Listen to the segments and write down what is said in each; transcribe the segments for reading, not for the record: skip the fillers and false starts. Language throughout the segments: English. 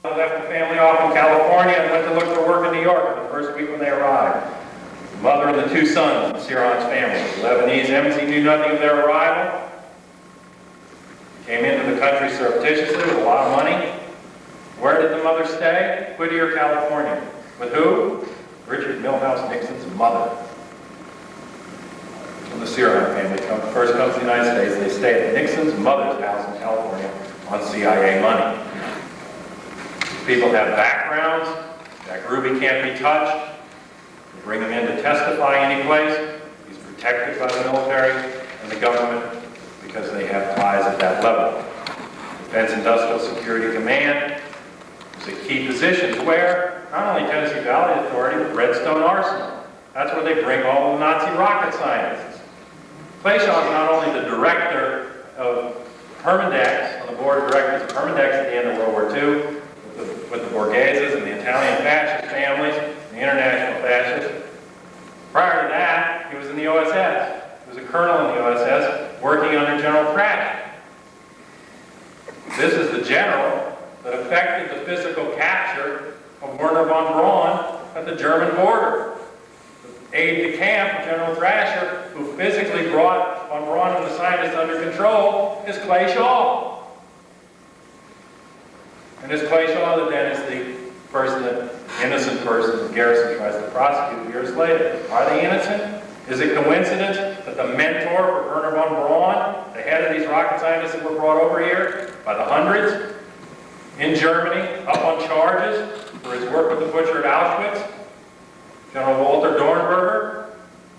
left the family off in California and went to look for work in New York the first week when they arrived. The mother and the two sons of Sirhan's family. The Lebanese embassy knew nothing of their arrival. Came into the country surreptitiously with a lot of money. Where did the mother stay? Whittier, California. With who? Richard Milhouse Nixon's mother. When the Sirhan family first comes to the United States, they stay at Nixon's mother's house in California on CIA money. People have backgrounds. Jack Ruby can't be touched. You bring him in to testify any place. He's protected by the military and the government because they have ties at that level. Defense Industrial Security Command is a key position where not only Tennessee Valley Authority, but Redstone Arsenal. That's where they bring all the Nazi rocket scientists. Crenshaw is not only the director of Hermandex, on the board of directors of Hermandex at the end of World War II, with the Borgheses and the Italian fascist families, and the international fascists. Prior to that, he was in the OSS. He was a colonel in the OSS, working under General Pratt. This is the general that effected the physical capture of Werner von Braun at the German border. The aide-de-camp, General Thrasher, who physically brought von Braun and the scientists under control, is Clay Shaw. And is Clay Shaw then is the person, that innocent person that Garrison tries to prosecute years later. Are they innocent? Is it coincidence that the mentor for Werner von Braun, the head of these rocket scientists that were brought over here by the hundreds, in Germany, up on charges for his work with the butcher at Auschwitz, General Walter Dornberger,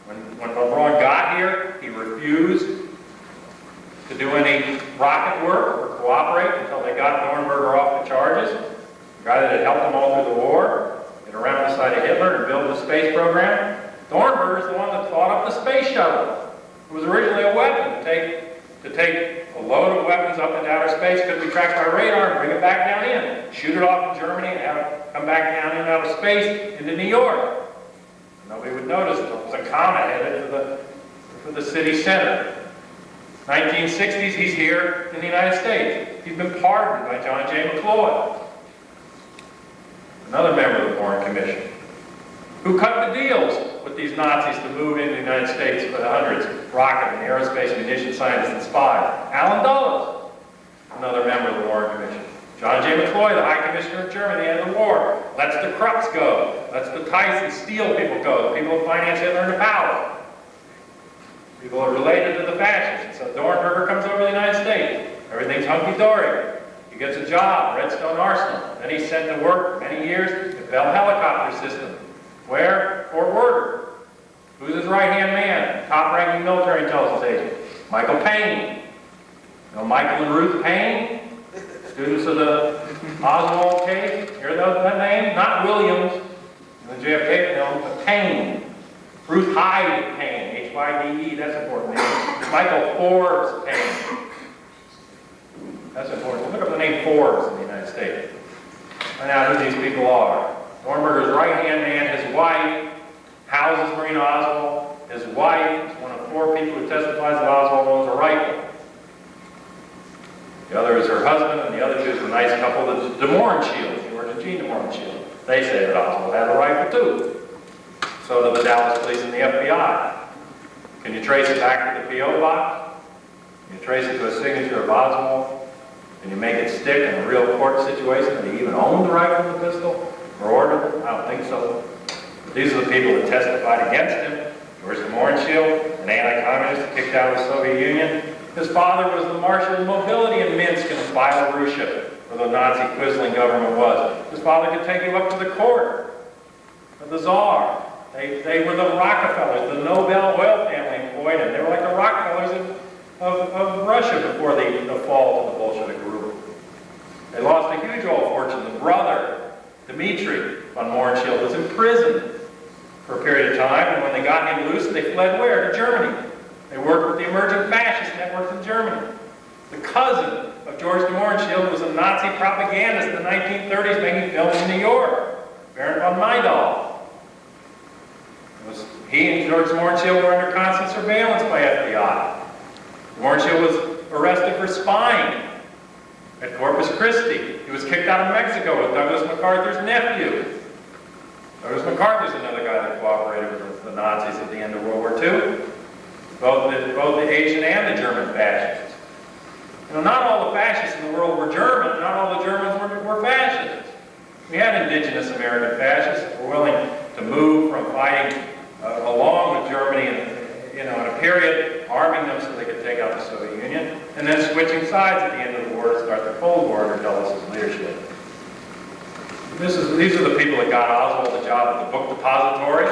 when von Braun got here, he refused to do any rocket work or cooperate until they got Dornberger off the charges. The guy that had helped them all through the war, get around the side of Hitler and build the space program. Dornberger is the one that thought up the space shuttle. It was originally a weapon to take a load of weapons up into outer space, could be tracked by radar and bring it back down in. Shoot it off in Germany and have it come back down in outer space into New York. Nobody would notice it. It was a comet headed for the city center. 1960s, he's here in the United States. He's been pardoned by John J. McCloy, another member of the Warren Commission, who cut the deals with these Nazis to move into the United States for the hundreds, rocket and aerospace munition scientists and spies. Alan Dulles, another member of the Warren Commission. John J. McCloy, the High Commissioner of Germany at the end of the war. Lets the Krupps go. Lets the Tice and Steele people go. The people who finance Hitler into power. People are related to the fascists. So Dornberger comes over to the United States. Everything's hunky-dory. He gets a job, Redstone Arsenal. Then he's sent to work for many years at Bell Helicopter System. Where? Fort Worth. Who's his right-hand man? Top-ranking military intelligence agent. Michael Payne. You know Michael and Ruth Payne? Students of the Oswald case. Hear that name? Not Williams in the JFK film, but Payne. Ruth Hyde Payne, H-Y-D-E, that's an important name. Michael Forbes Payne. That's important. Look up the name Forbes in the United States. Find out who these people are. Dornberger's right-hand man, his wife, houses Marina Oswald. His wife is one of 4 people who testifies that Oswald owns a rifle. The other is her husband, and the other two is a nice couple, the de Mohrenschilds, George and Jean de Mohrenschilds. They say that Oswald had a rifle too. So do the Dallas police and the FBI. Can you trace it back to the P.O. box? Can you trace it to a signature of Oswald? Can you make it stick in a real court situation that he even owned the rifle and the pistol? Or ordered it? I don't think so. But these are the people that testified against him. George de Mohrenschildt, an anti-communist kicked out of the Soviet Union. His father was the Marshal of Mobility in Minsk and Byelarussia, where the Nazi Quisling government was. His father could take you up to the court of the Tsar. They were the Rockefellers, the Nobel oil family employed him. They were like the Rockefellers of Russia before the fall of the Bolshevik group. They lost a huge oil fortune. The brother, Dmitri von Mohrenschildt, was imprisoned for a period of time, and when they got him loose, they fled where? To Germany. They worked with the emerging fascist networks in Germany. The cousin of George de Mohrenschildt was a Nazi propagandist in the 1930s making films in New York, Baron von Maydal. He and George de Mohrenschildt were under constant surveillance by FBI. De Mohrenschildt was arrested for spying at Corpus Christi. He was kicked out of Mexico with Douglas MacArthur's nephew. Douglas MacArthur's another guy that cooperated with the Nazis at the end of World War II. Both the Asian and the German fascists. You know, not all the fascists in the world were German. Not all the Germans were fascists. We had indigenous American fascists that were willing to move from fighting along with Germany in a period, arming them so they could take out the Soviet Union, and then switching sides at the end of the war to start the Cold War under Dulles' leadership. These are the people that got Oswald the job at the book depository,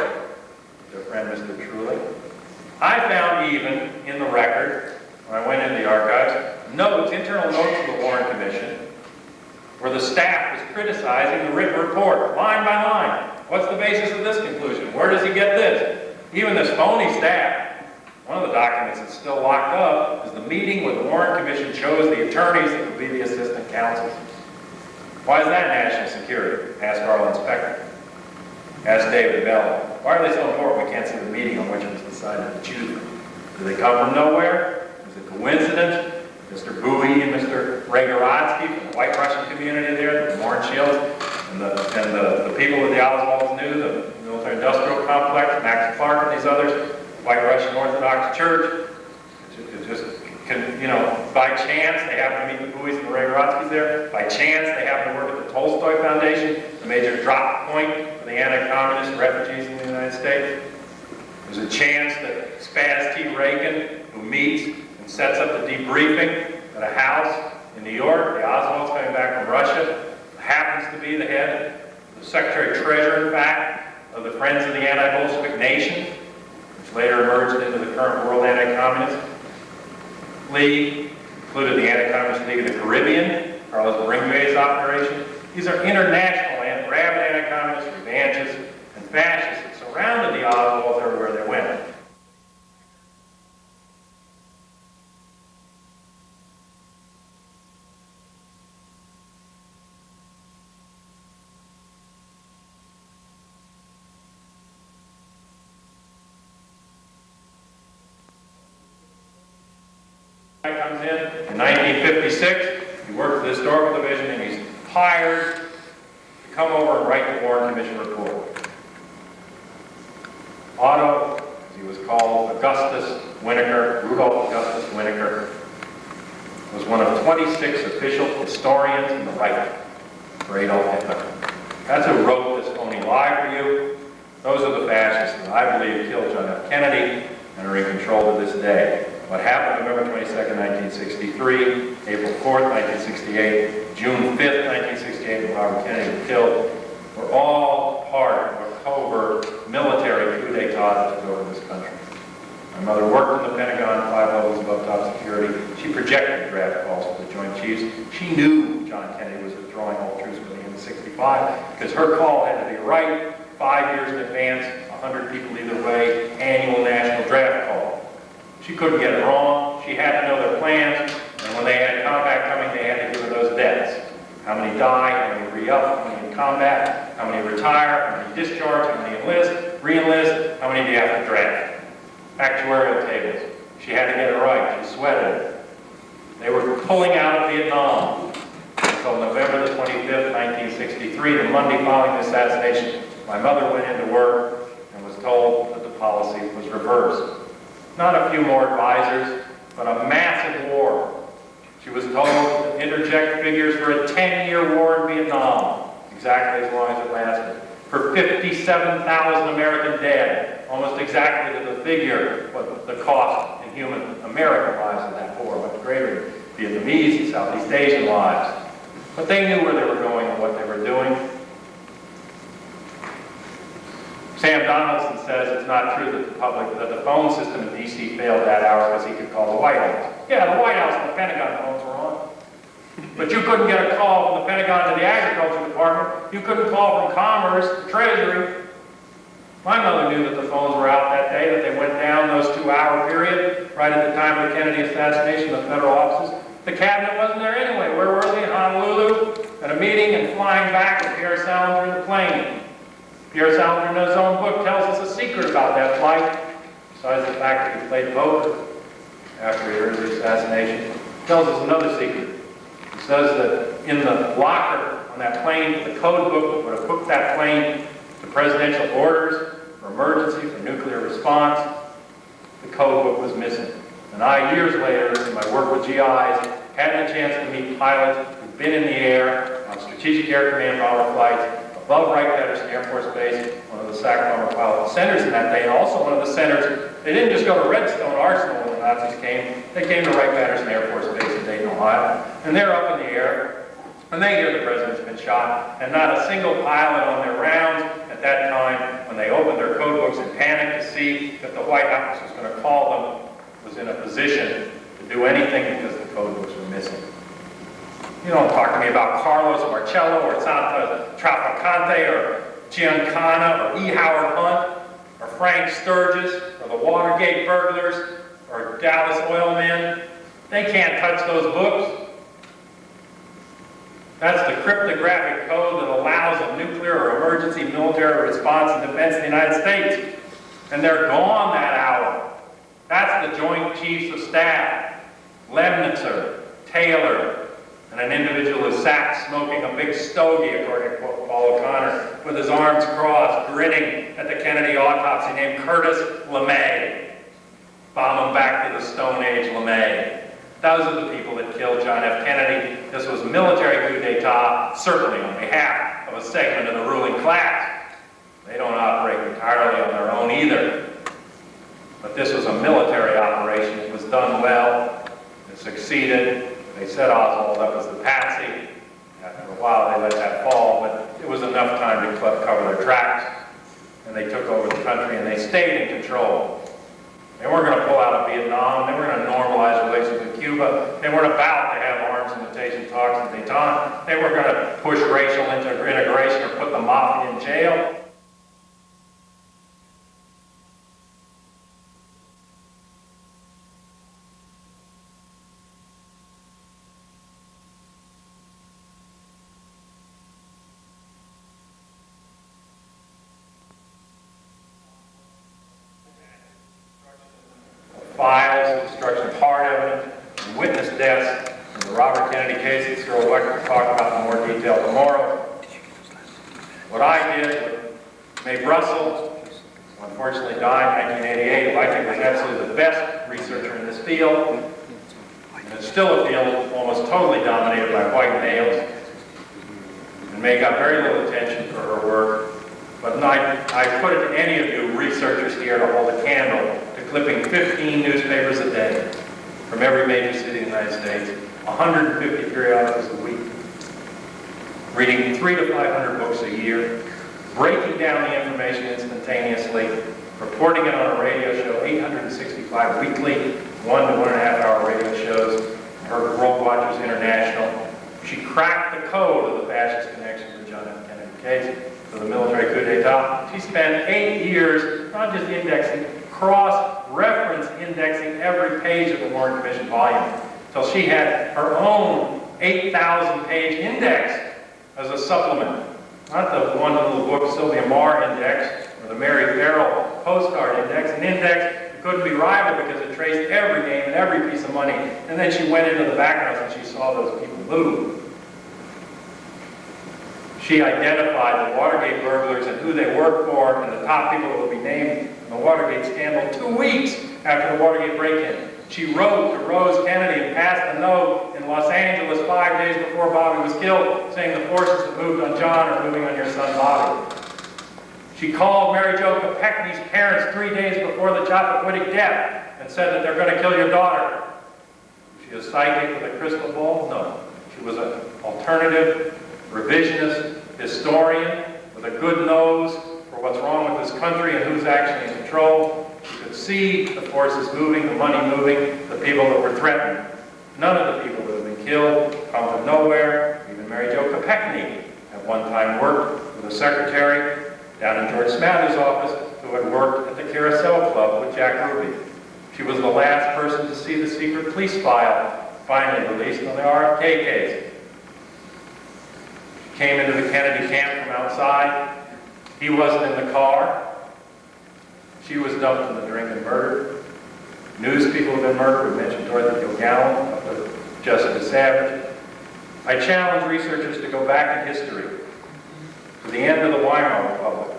their friend Mr. Truly. I found even in the record, when I went into the archives, internal notes of the Warren Commission, where the staff was criticizing the written report, line by line. What's the basis of this conclusion? Where does he get this? Even this phony staff. One of the documents that's still locked up is the meeting where the Warren Commission chose the attorneys that would be the assistant counsels. Why is that national security? Ask Arlen Specter. Ask David Bell. Why are they so important? We can't see the meeting on which it was decided to choose them. Do they come from nowhere? Is it coincidence? Mr. Bowie and Mr. Regoradsky from the White Russian community there, the Orange Shields, and the people that the Oswalds knew, the military-industrial complex, Max Clark and these others, White Russian Orthodox Church. By chance they happen to meet the Bowies and the Regoradskys there. By chance they happen to work at the Tolstoy Foundation, the major drop point for the anti-communist refugees in the United States. There's a chance that Spaz T. Reagan, who meets and sets up the debriefing at a house in New York, the Oswalds coming back from Russia, happens to be the head, the Secretary-Treasurer, in fact, of the Friends of the Anti-Bolshevik Nation, which later emerged into the current World Anti-Communist League, included the Anti-Communist League of the Caribbean, Carlos Ringway's operation. These are international and rabid anti-communist revanchists and fascists that surrounded the Oswalds everywhere they went. Comes in 1956, he worked for the Historical Division, and he's hired to come over and write the Warren Commission report. Otto, as he was called, Augustus Winokur, Rudolph Augustus Winokur, was one of 26 official historians in the Reich for Adolf Hitler. That's who wrote this phony lie for you. Those are the fascists that I believe killed John F. Kennedy and are in control to this day. What happened November 22nd, 1963, April 4th, 1968, June 5th, 1968, when Robert Kennedy was killed, were all part of a covert military coup d'etat that took over this country. My mother worked in the Pentagon, 5 levels above top security. She projected draft calls to the Joint Chiefs. She knew John Kennedy was withdrawing all troops by the end of '65 because her call had to be right 5 years in advance, 100 people either way, annual national draft call. She couldn't get it wrong. She had to know their plans, and when they had combat coming, they had to give her those deaths. How many die, how many re-up, how many in combat, how many retire, how many discharge, how many enlist, re-enlist, how many do you have to draft? Actuarial tables. She had to get it right. She sweated it. They were pulling out of Vietnam until November the 25th, 1963, the Monday following the assassination. My mother went into work and was told that the policy was reversed. Not a few more advisors, but a massive war. She was told to interject figures for a 10-year war in Vietnam, exactly as long as it lasted. For 57,000 American dead, almost exactly to the figure what the cost in human American lives of that war, much greater Vietnamese and Southeast Asian lives. But they knew where they were going and what they were doing. Sam Donaldson says it's not true that the phone system in D.C. failed that hour because he could call the White House. Yeah, the White House and the Pentagon phones were on. But you couldn't get a call from the Pentagon to the Agriculture Department. You couldn't call from Commerce to Treasury. My mother knew that the phones were out that day, that they went down those 2-hour period, right at the time of the Kennedy assassination, the federal offices. The cabinet wasn't there anyway. Where were they? In Honolulu, at a meeting and flying back with Pierre Salinger in the plane. Pierre Salinger in his own book tells us a secret about that flight, besides the fact that he played poker after he heard the assassination. Tells us another secret. He says that in the locker on that plane, the code book that would have hooked that plane to presidential orders for emergency, for nuclear response, the code book was missing. And I, years later, in my work with GIs, had the chance to meet pilots who'd been in the air on Strategic Air Command bomber flights above Wright-Patterson Air Force Base, one of the SAC bomber pilot centers in that day, and also one of the centers. They didn't just go to Redstone Arsenal when the Nazis came. They came to Wright-Patterson Air Force Base in Dayton, Ohio. And they're up in the air, and they hear the president's been shot, and not a single pilot on their rounds at that time, when they opened their code books in panic to see that the White House was going to call them, was in a position to do anything because the code books were missing. You don't talk to me about Carlos Marcello or Santa Traficante or Giancana or E. Howard Hunt or Frank Sturgis or the Watergate burglars or Dallas oil men. They can't touch those books. That's the cryptographic code that allows a nuclear or emergency military response and defense in the United States. And they're gone that hour. That's the Joint Chiefs of Staff, Lemnitzer, Taylor, and an individual who sat smoking a big stogie, according to Paul O'Connor, with his arms crossed, grinning at the Kennedy autopsy, named Curtis LeMay. Bomb him back to the Stone Age LeMay. Those are the people that killed John F. Kennedy. This was military coup d'etat, certainly on behalf of a segment of the ruling class. They don't operate entirely on their own either. But this was a military operation. It was done well. It succeeded. They set Oswald up as the patsy. After a while, they let that fall, but it was enough time to cover their tracks. And they took over the country, and they stayed in control. They weren't going to pull out of Vietnam. They weren't going to normalize relations with Cuba. They weren't about to have arms limitation talks in Dayton. They weren't going to push racial integration or put the mafia in jail. Files, destruction of hard evidence, and witness deaths in the Robert Kennedy case that Cyril Wecht will talk about in more detail tomorrow. What I did with Mae Brussel, who unfortunately died in 1988, who I think was absolutely the best researcher in this field, and it's still a field almost totally dominated by white males. And Mae got very little attention for her work, but I put it to any of you researchers here to hold a candle clipping 15 newspapers a day from every major city in the United States, 150 periodicals a week, reading 300 to 500 books a year, breaking down the information instantaneously, reporting it on a radio show, 865 weekly, 1 to 1.5 hour radio shows, her World Watchers International. She cracked the code of the fascist connection to the John F. Kennedy case, to the military coup d'etat. She spent 8 years, not just indexing, cross-reference indexing every page of the Warren Commission volume, till she had her own 8,000-page index as a supplement. Not the one little book, Sylvia Marr index, or the Mary Farrell postcard index, an index that couldn't be rivaled because it traced every name and every piece of money. And then she went into the backgrounds and she saw those people move. She identified the Watergate burglars and who they worked for and the top people that would be named in the Watergate scandal 2 weeks after the Watergate break-in. She wrote to Rose Kennedy and passed a note in Los Angeles 5 days before Bobby was killed, saying the forces that moved on John are moving on your son Bobby. She called Mary Jo Kopechne's parents 3 daes before the Chappaquiddick death and said that they're going to kill your daughter. Was she a psychic with a crystal ball? No. She was an alternative, revisionist historian with a good nose for what's wrong with this country and who's actually in control. She could see the forces moving, the money moving, the people that were threatened. None of the people that have been killed come from nowhere. Even Mary Jo Kopechne at one time worked with a secretary down in George Smather's office who had worked at the Carousel Club with Jack Ruby. She was the last person to see the secret police file finally released on the RFK case. She came into the Kennedy camp from outside. He wasn't in the car. She was dumped in the drink and murdered. News people have been murdered. We mentioned Dorothy Kilgallen, up with Jessica Savage. I challenge researchers to go back in history to the end of the Weimar Republic,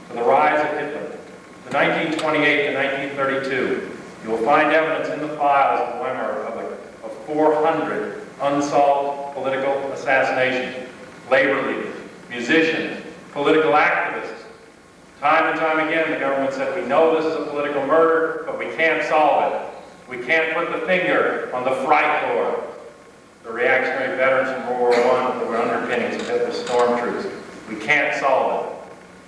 to the rise of Hitler, to 1928 to 1932. You will find evidence in the files of the Weimar Republic of 400 unsolved political assassinations, labor leaders, musicians, political activists. Time and time again, the government said, we know this is a political murder, but we can't solve it. We can't put the finger on the Freikorps, the reactionary veterans from World War I that were underpinnings of Hitler's storm troops. We can't solve it.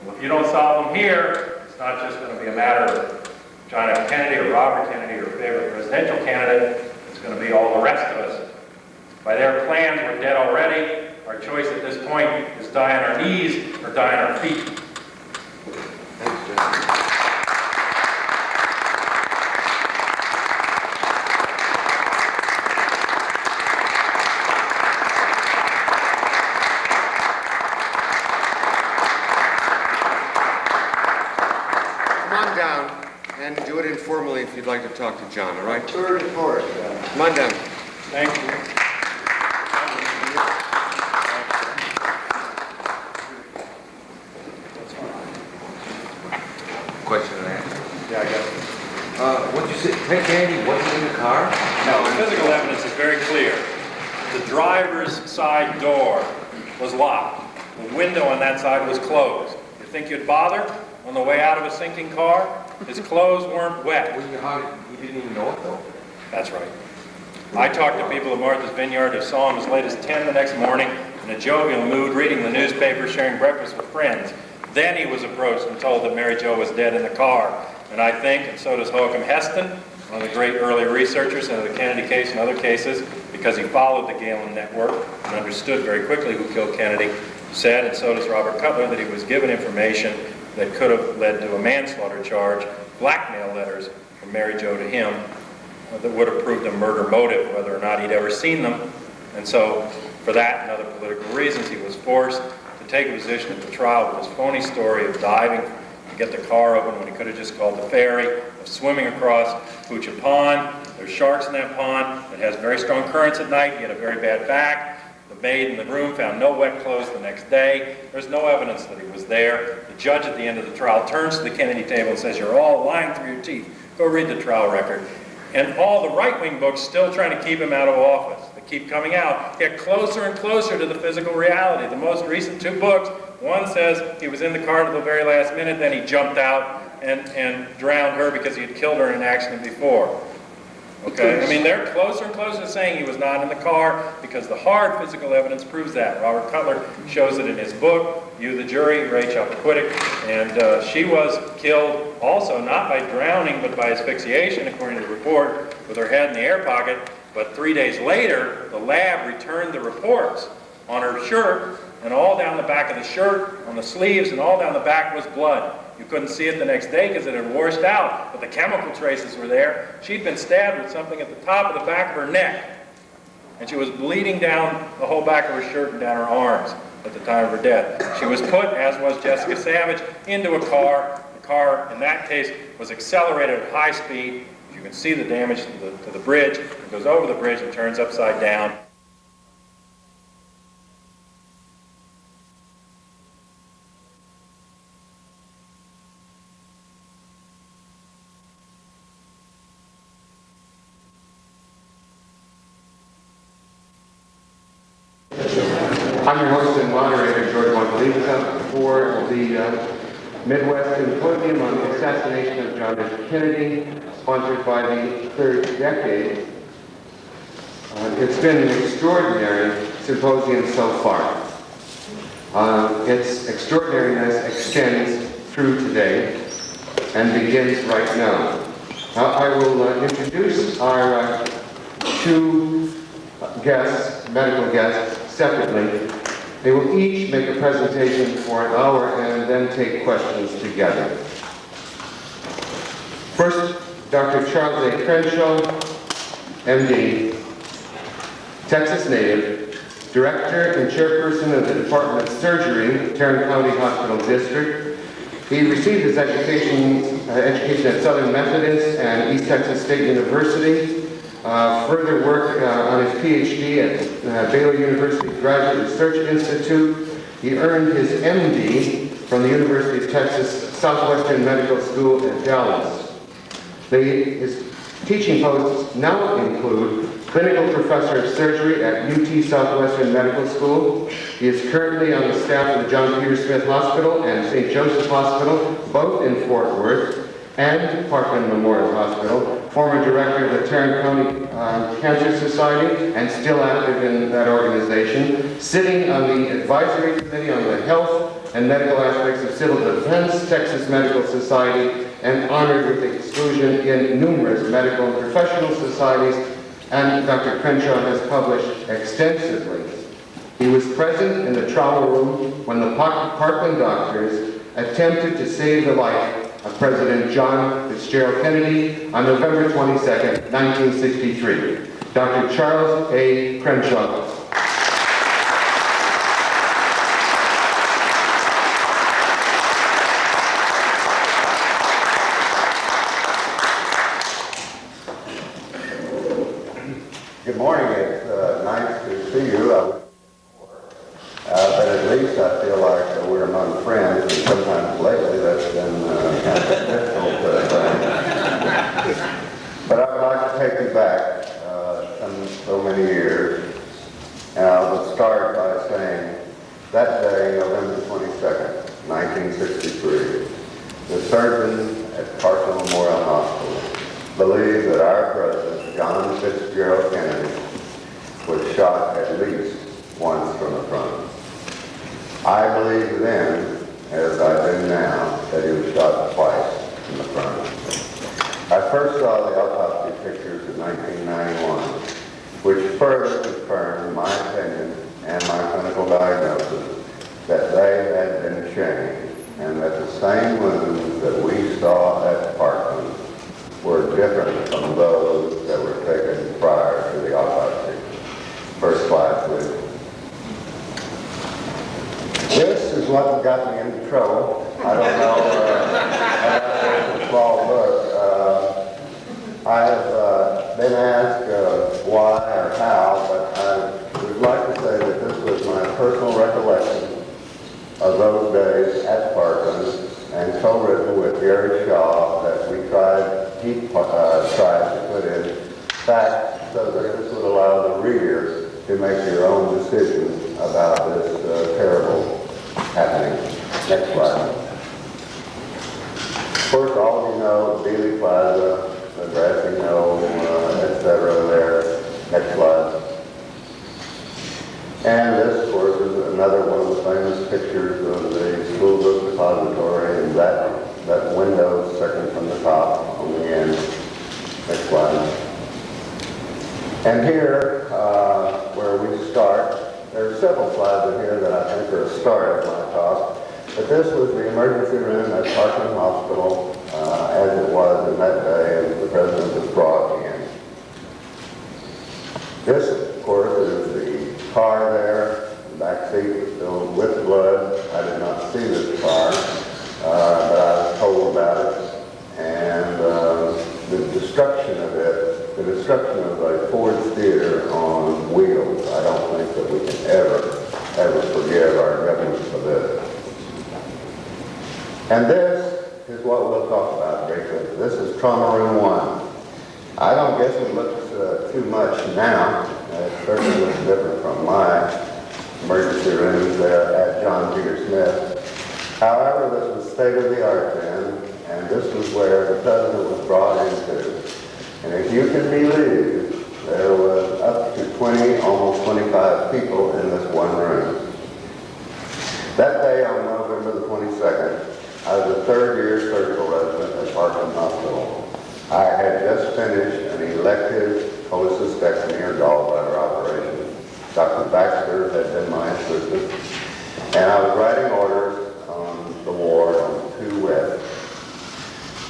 Well, if you don't solve them here, it's not just going to be a matter of John F. Kennedy or Robert Kennedy or a favorite presidential candidate. It's going to be all the rest of us. By their plans, we're dead already. Our choice at this point is die on our knees or die on our feet. Thanks, John. And do it informally if you'd like to talk to John, all right? Tour de force. Come on down. Thank you. Question and answer. Yeah, I guess. What'd you say? Hey, Andy, wasn't in the car? No, the physical evidence is very clear. The driver's side door was locked. The window on that side was closed. You think you'd bother on the way out of a sinking car? His clothes weren't wet. You didn't even know it, though? That's right. I talked to people at Martha's Vineyard who saw him as late as 10 the next morning in a jovial mood, reading the newspaper, sharing breakfast with friends. Then he was approached and told that Mary Jo was dead in the car. And I think, and so does Joachim Heston, one of the great early researchers into the Kennedy case and other cases, because he followed the Galen network and understood very quickly who killed Kennedy, said, and so does Robert Cutler, that he was given information that could have led to a manslaughter charge, blackmail letters from Mary Jo to him that would have proved a murder motive, whether or not he'd ever seen them. And so, for that and other political reasons, he was forced to take a position at the trial with this phony story of diving to get the car open when he could have just called the ferry, of swimming across Pucha Pond. There's sharks in that pond. It has very strong currents at night. He had a very bad back. The maid in the room found no wet clothes the next day. There's no evidence that he was there. The judge at the end of the trial turns to the Kennedy table and says, you're all lying through your teeth. Go read the trial record. And all the right-wing books still trying to keep him out of office. They keep coming out, get closer and closer to the physical reality. The most recent two books, one says he was in the car to the very last minute, then he jumped out and drowned her because he had killed her in an accident before. Okay, I mean, they're closer and closer to saying he was not in the car because the hard physical evidence proves that. Robert Cutler shows it in his book, You the Jury, Ray Chappaquiddick, and she was killed also not by drowning but by asphyxiation, according to the report, with her head in the air pocket. But 3 days later, the lab returned the reports on her shirt, and all down the back of the shirt, on the sleeves, and all down the back was blood. You couldn't see it the next day because it had washed out, but the chemical traces were there. She'd been stabbed with something at the top of the back of her neck, and she was bleeding down the whole back of her shirt and down her arms at the time of her death. She was put, as was Jessica Savage, into a car. The car, in that case, was accelerated at high speed. You can see the damage to the bridge. It goes over the bridge and turns upside down. I'm your host and moderator, George Montelica, for the Midwest Symposium on the Assassination of John F. Kennedy, sponsored by the third decade. It's been an extraordinary symposium so far. Its extraordinariness extends through today and begins right now. I will introduce our two guests, medical guests, separately. They will each make a presentation for an hour and then take questions together. First, Dr. Charles A. Crenshaw, MD, Texas native, Director and Chairperson of the Department of Surgery, Tarrant County Hospital District. He received his education at Southern Methodist and East Texas State University, further work on his PhD at Baylor University Graduate Research Institute. He earned his MD from the University of Texas Southwestern Medical School at Dallas. His teaching posts now include clinical professor of surgery at UT Southwestern Medical School. He is currently on the staff of the John Peter Smith Hospital and St. Joseph Hospital, both in Fort Worth, and Parkland Memorial Hospital, former director of the Tarrant County Cancer Society, and still active in that organization, sitting on the advisory committee on the health and medical aspects of civil defense, Texas Medical Society, and honored with exclusion in numerous medical and professional societies, and Dr. Crenshaw has published extensively. He was present in the trauma room when the Parkland doctors attempted to save the life of President John Fitzgerald Kennedy on November 22nd, 1963. Dr. Charles A. Crenshaw. Good morning. It's nice to see you. But at least I feel like we're among friends, and sometimes lately that's been kind of difficult. But I would like to take you back so many years, and I would start by saying that day, November 22nd, 1963, the surgeons at Parkland Memorial Hospital believed that our president, John Fitzgerald Kennedy, was shot at least once from the front. I believed then, as I do now, that he was shot twice in the front. I first saw the autopsy pictures in 1991, which further confirmed my opinion and my clinical diagnosis that they had been shamed, and that the same wounds that we saw at Parkland were different from those that were taken prior to the autopsy. First slide, please. This is what got me into trouble. I don't know, it's a small book. I have been asked why or how, but I would like to say that this was my personal recollection of those days at Parkland, and co-written with Gary Shaw, that he tried to put in facts so that this would allow the reader to make their own decisions about this terrible happening. Next slide. Of course, all of you know Dealey Plaza, the grassy knoll, etc. there. Next slide. And this, of course, is another one of the famous pictures of the school book depository, and that window second from the top on the end. Next slide. And here, where we start, there are several slides in here that I think are a start of my talk, but this was the emergency room at Parkland Hospital as it was in that day as the president was brought in. This, of course, is the car there. The back seat was filled with blood. I did not see this car, but I was told about it. And the destruction of it, the destruction of a Ford Theater on wheels, I don't think that we can ever forgive our government for this. And this is what we'll talk about briefly. This is Trauma Room 1. I don't guess it looks too much now. It certainly looks different from my emergency rooms there at John Peter Smith. However, this was state-of-the-art then, and this was where the president was brought into. And if you can believe, there was up to 20, almost 25 people in this one room. That day on November the 22nd, I was a third-year surgical resident at Parkland Hospital. I had just finished an elective cholecystectomy or gallbladder operation. Dr. Baxter had been my assistant, and I was writing orders on the ward on 2 Wecht.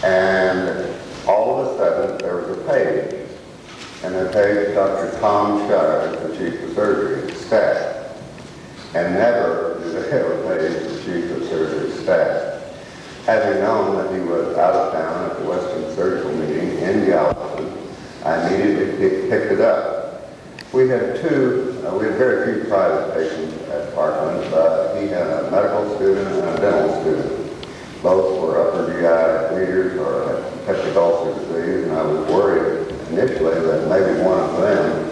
And all of a sudden, there was a page, and the page Dr. Tom Shire, the chief of surgery staff, and never did they have a page the chief of surgery staff. Having known that he was out of town at the Western Surgical meeting in Galveston, I immediately picked it up. We had very few private patients at Parkland, but he had a medical student and a dental student. Both were upper GI bleeders or had peptic ulcer disease, and I was worried initially that maybe one of them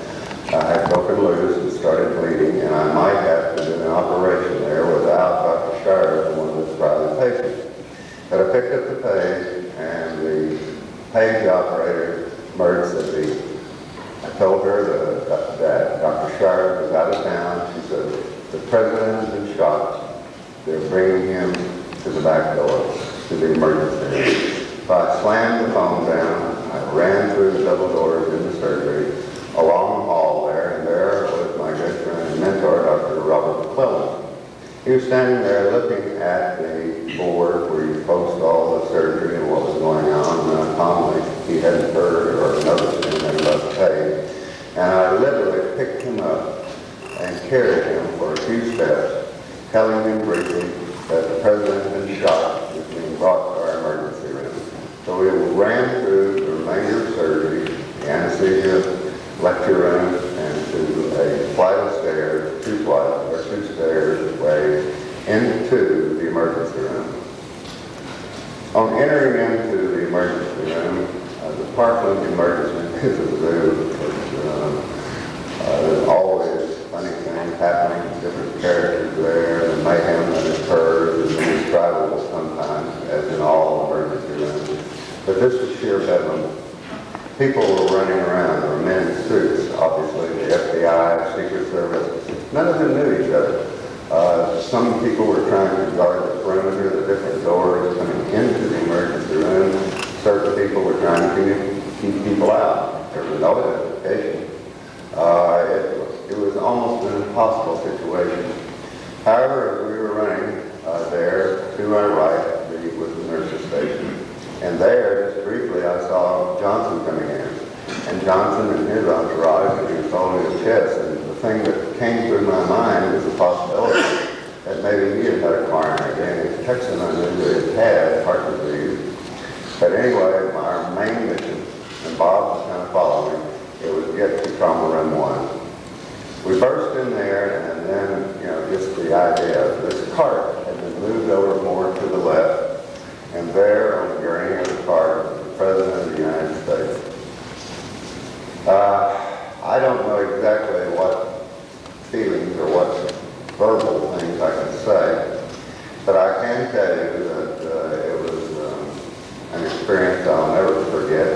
had broken loose and started bleeding, and I might have to do an operation there without Dr. Shire, one of his private patients. But I picked up the page, and the page operator emerged at the I told her that Dr. Shire was out of town. She said, the president has been shot. They're bringing him to the back door, to the emergency room. So I slammed the phone down. I ran through the double doors into surgery, along the hall there, and there was my good friend and mentor, Dr. Robert McClellan. He was standing there looking at the board where you post all the surgery and what was going on, and calmly, he hadn't heard or noticed anything about the page. And I literally picked him up and carried him for a few steps, telling him briefly that the president had been shot, was being brought to our emergency room. So we ran through the remainder of surgery, the anesthesia lecture room, and to a flight of stairs, two stairs away into the emergency room. On entering into the emergency room, the Parkland emergency room is a zoo. There's always funny things happening, different characters there, the mayhem that occurs is indescribable sometimes, as in all emergency rooms. But this was sheer bedlam. People were running around. There were men in suits, obviously, the FBI, Secret Service. None of them knew each other. Some people were trying to guard the perimeter, the different doors coming into the emergency room. Certain people were trying to keep people out. There was no identification. It was almost an impossible situation. However, as we were running there, to our right, was the nurse's station. And there, just briefly, I saw Johnson coming in. And Johnson and his entourage, and he was holding his chest. And the thing that came through my mind was the possibility that maybe he had had a coronary. And Texan, I knew that he had heart disease. But anyway, our main mission, and Bob was kind of following, it was get to trauma room 1. We burst in there, and then, just the idea of this cart had been moved over more to the left. And there, on the gurney of the cart, was the President of the United States. I don't know exactly what feelings or what verbal things I can say, but I can tell you that it was an experience I'll never forget.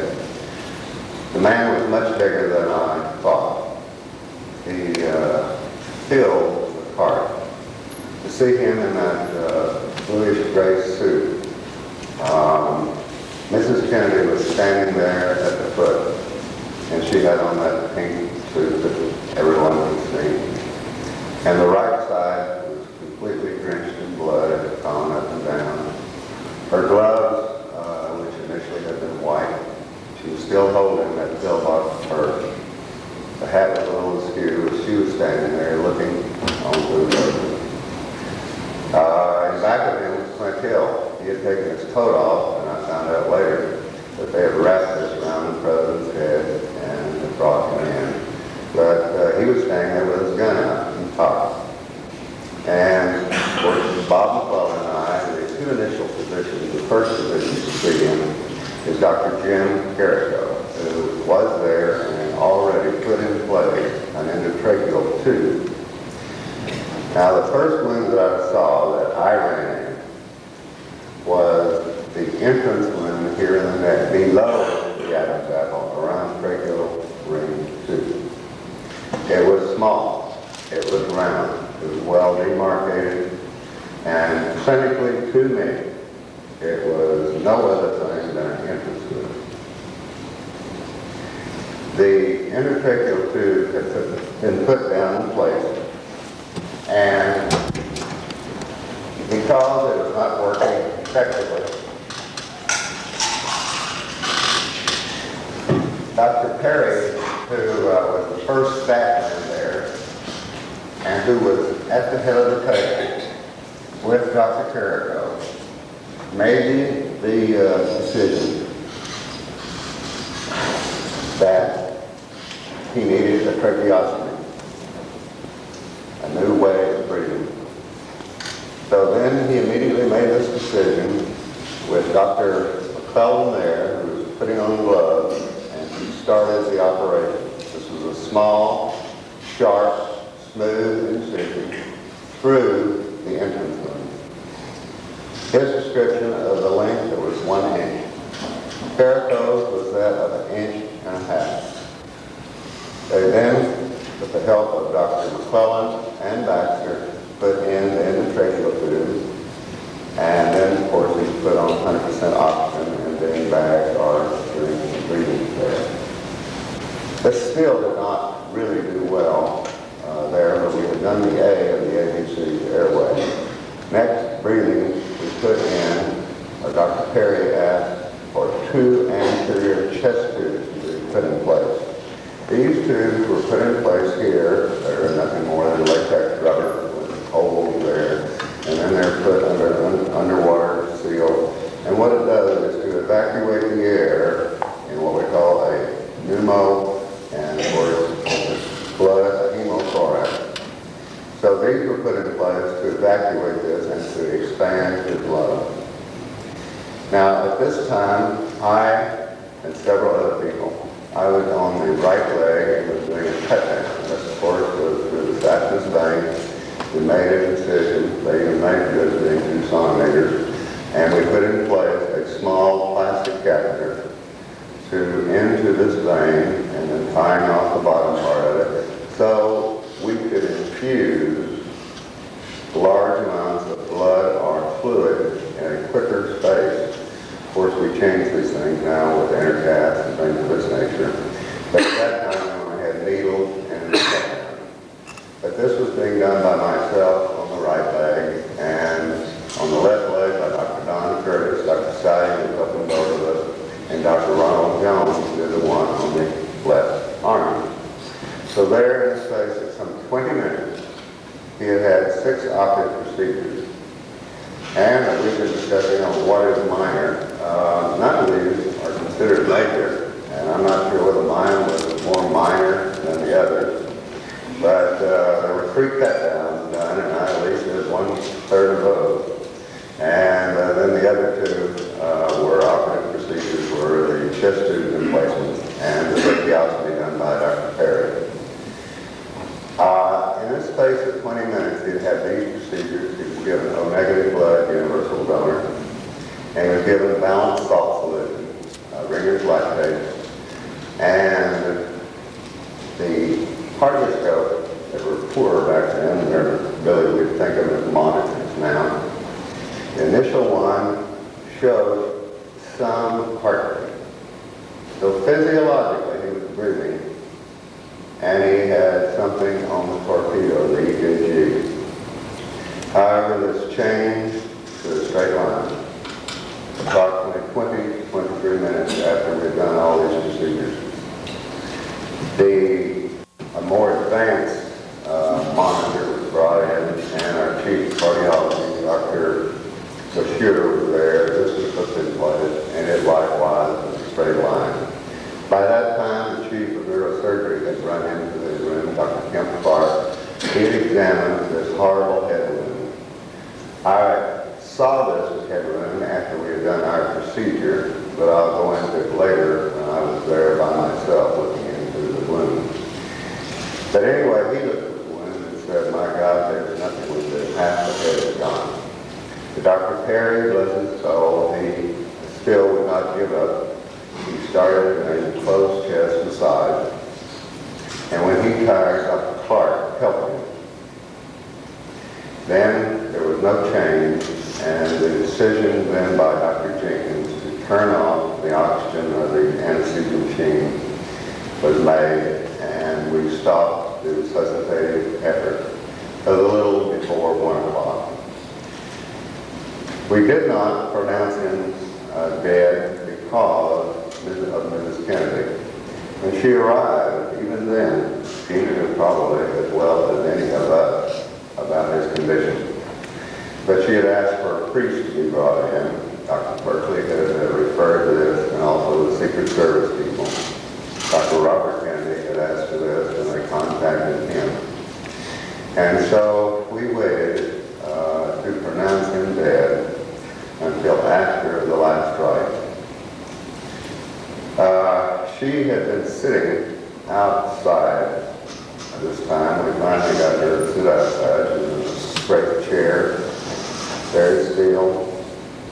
The man was much bigger than I thought. He filled the cart. To see him in that bluish gray suit, Mrs. Kennedy was standing there at the foot, and she had on that pink suit that everyone could see. And the right side was completely drenched in blood. It had gone up and down. Her gloves, which initially had been white, she was still holding that pillbox purse. The hat was a little askew as she was standing there looking onto the road. In back of him was Clint Hill. He had taken his coat off, and I found out later that they had wrapped this around the president's head and had brought him in. But he was standing there with his gun out and talking. And of course, Bob McClellan and I, the two initial physicians, the first physician to see him is Dr. Jim Carrico, who was there and already put in place an endotracheal tube. Now, the first wound that I saw that I ran in was the entrance wound here in the neck, below the Adam's apple, around tracheal ring 2. It was small, it was round, it was well demarcated, and clinically to me, it was no other thing than an entrance wound. The endotracheal tube had been put down in place, and because it was not working effectively, Dr. Perry, who was the first staff man there, and who was at the head of the table with Dr. Carrico, made the decision that he needed a tracheostomy, a new way of breathing. So then he immediately made this decision with Dr. McClellan there, who was putting on gloves, and he started the operation. This was a small, sharp, smooth incision through the entrance wound. His description of the length, it was 1 inch. Perico's was that of 1.5 inches. They then, with the help of Dr. McClellan and Baxter, put in the endotracheal tube, and then, of course, he put on 100% oxygen and being bags are doing some breathing there. This still did not really do well there, but we had done the A of the ABC airway. Next, breathing, we put in, Dr. Perry asked for 2 anterior chest tubes to be put in place. These tubes were put in place here. They're nothing more than latex rubber with holes there, and then they're put under underwater seal. And what it does is to evacuate the air in what we call a pneumo, and of course, blood, a hemothorax. So these were put in place to evacuate this and to expand his lungs. Now, at this time, I and several other people, I was on the right leg and was doing a cut down. This, of course, was through the saphenous vein. We made a incision. They even made good being 2 centimeters. And we put in place a small plastic catheter into this vein and then tying off the bottom part of it so we could infuse large amounts of blood or fluid in a quicker space. Of course, we changed these things now with intercasts and things of this nature. But at that time, we only had needles and a. But this was being done by myself on the right leg, and on the left leg by Dr. Don Curtis, Dr. Sally, who was up in both of us, and Dr. Ronald Jones did the one on the left arm. So there in the space of some 20 minutes, he had 6 operative procedures. And we've been discussing on what is minor. None of these are considered major, and I'm not sure whether mine was more minor than the others. But there were 3 cut-downs done, and I at least did 1/3 of those. And then the other 2 were operative procedures, were the chest tube replacement and the tracheostomy done by Dr. Perry. In this space of 20 minutes, he'd had these procedures. He was given O-negative blood, universal donor, and he was given balanced salt solution, Ringer's lactate, and the cardioscope, they were poor back then, they're really, we think of them as monitors now. The initial one showed some heart rate. So physiologically, he was breathing, and he had something on the torpedo, the EKG. However, this changed to a straight line, approximately 23 minutes after we'd done all these procedures. A more advanced monitor was brought in, and our chief cardiologist, Dr. Bashir, was there. This was put in place, and it likewise was a straight line. By that time, the chief of neurosurgery had run into the room, Dr. Kemp Clark. He had examined this horrible head wound. I saw this head wound after we had done our procedure, but I'll go into it later when I was there by myself looking into the wound. But anyway, he looked at the wound and said, "My God, there's nothing with this. Half the head is gone." But Dr. Perry, bless his soul, he still would not give up. He started a closed chest massage, and when he tired, Dr. Clark helped him. Then there was no change, and the decision then by Dr. Jenkins to turn off the oxygen or the anesthesia machine was made, and we stopped the resuscitative effort a little before 1 o'clock. We did not pronounce him dead because of Mrs. Kennedy. When she arrived, even then, she knew probably as well as any of us about his condition. But she had asked for a priest to be brought in. Dr. Berkeley had referred to this, and also the Secret Service people. Dr. Robert Kennedy had asked for this, and they contacted him. And so we waited to pronounce him dead until after the last rite. She had been sitting outside at this time. We finally got her to sit outside. She was in a great chair, very still.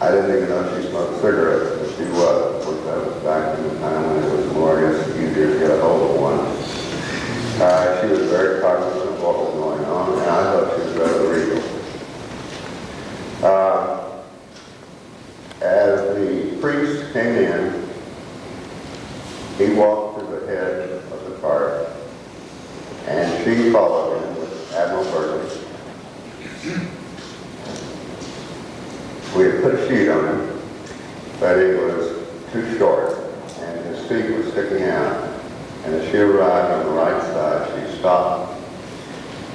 I didn't even know she smoked cigarettes, but she was. Of course, that was back in the time when it was more, I guess, easier to get a hold of one. She was very cognizant of what was going on, and I thought she was rather regal. As the priest came in, he walked to the head of the cart, and she followed him with admirability. We had put a sheet on him, but it was too short, and his feet were sticking out. And as she arrived on the right side, she stopped,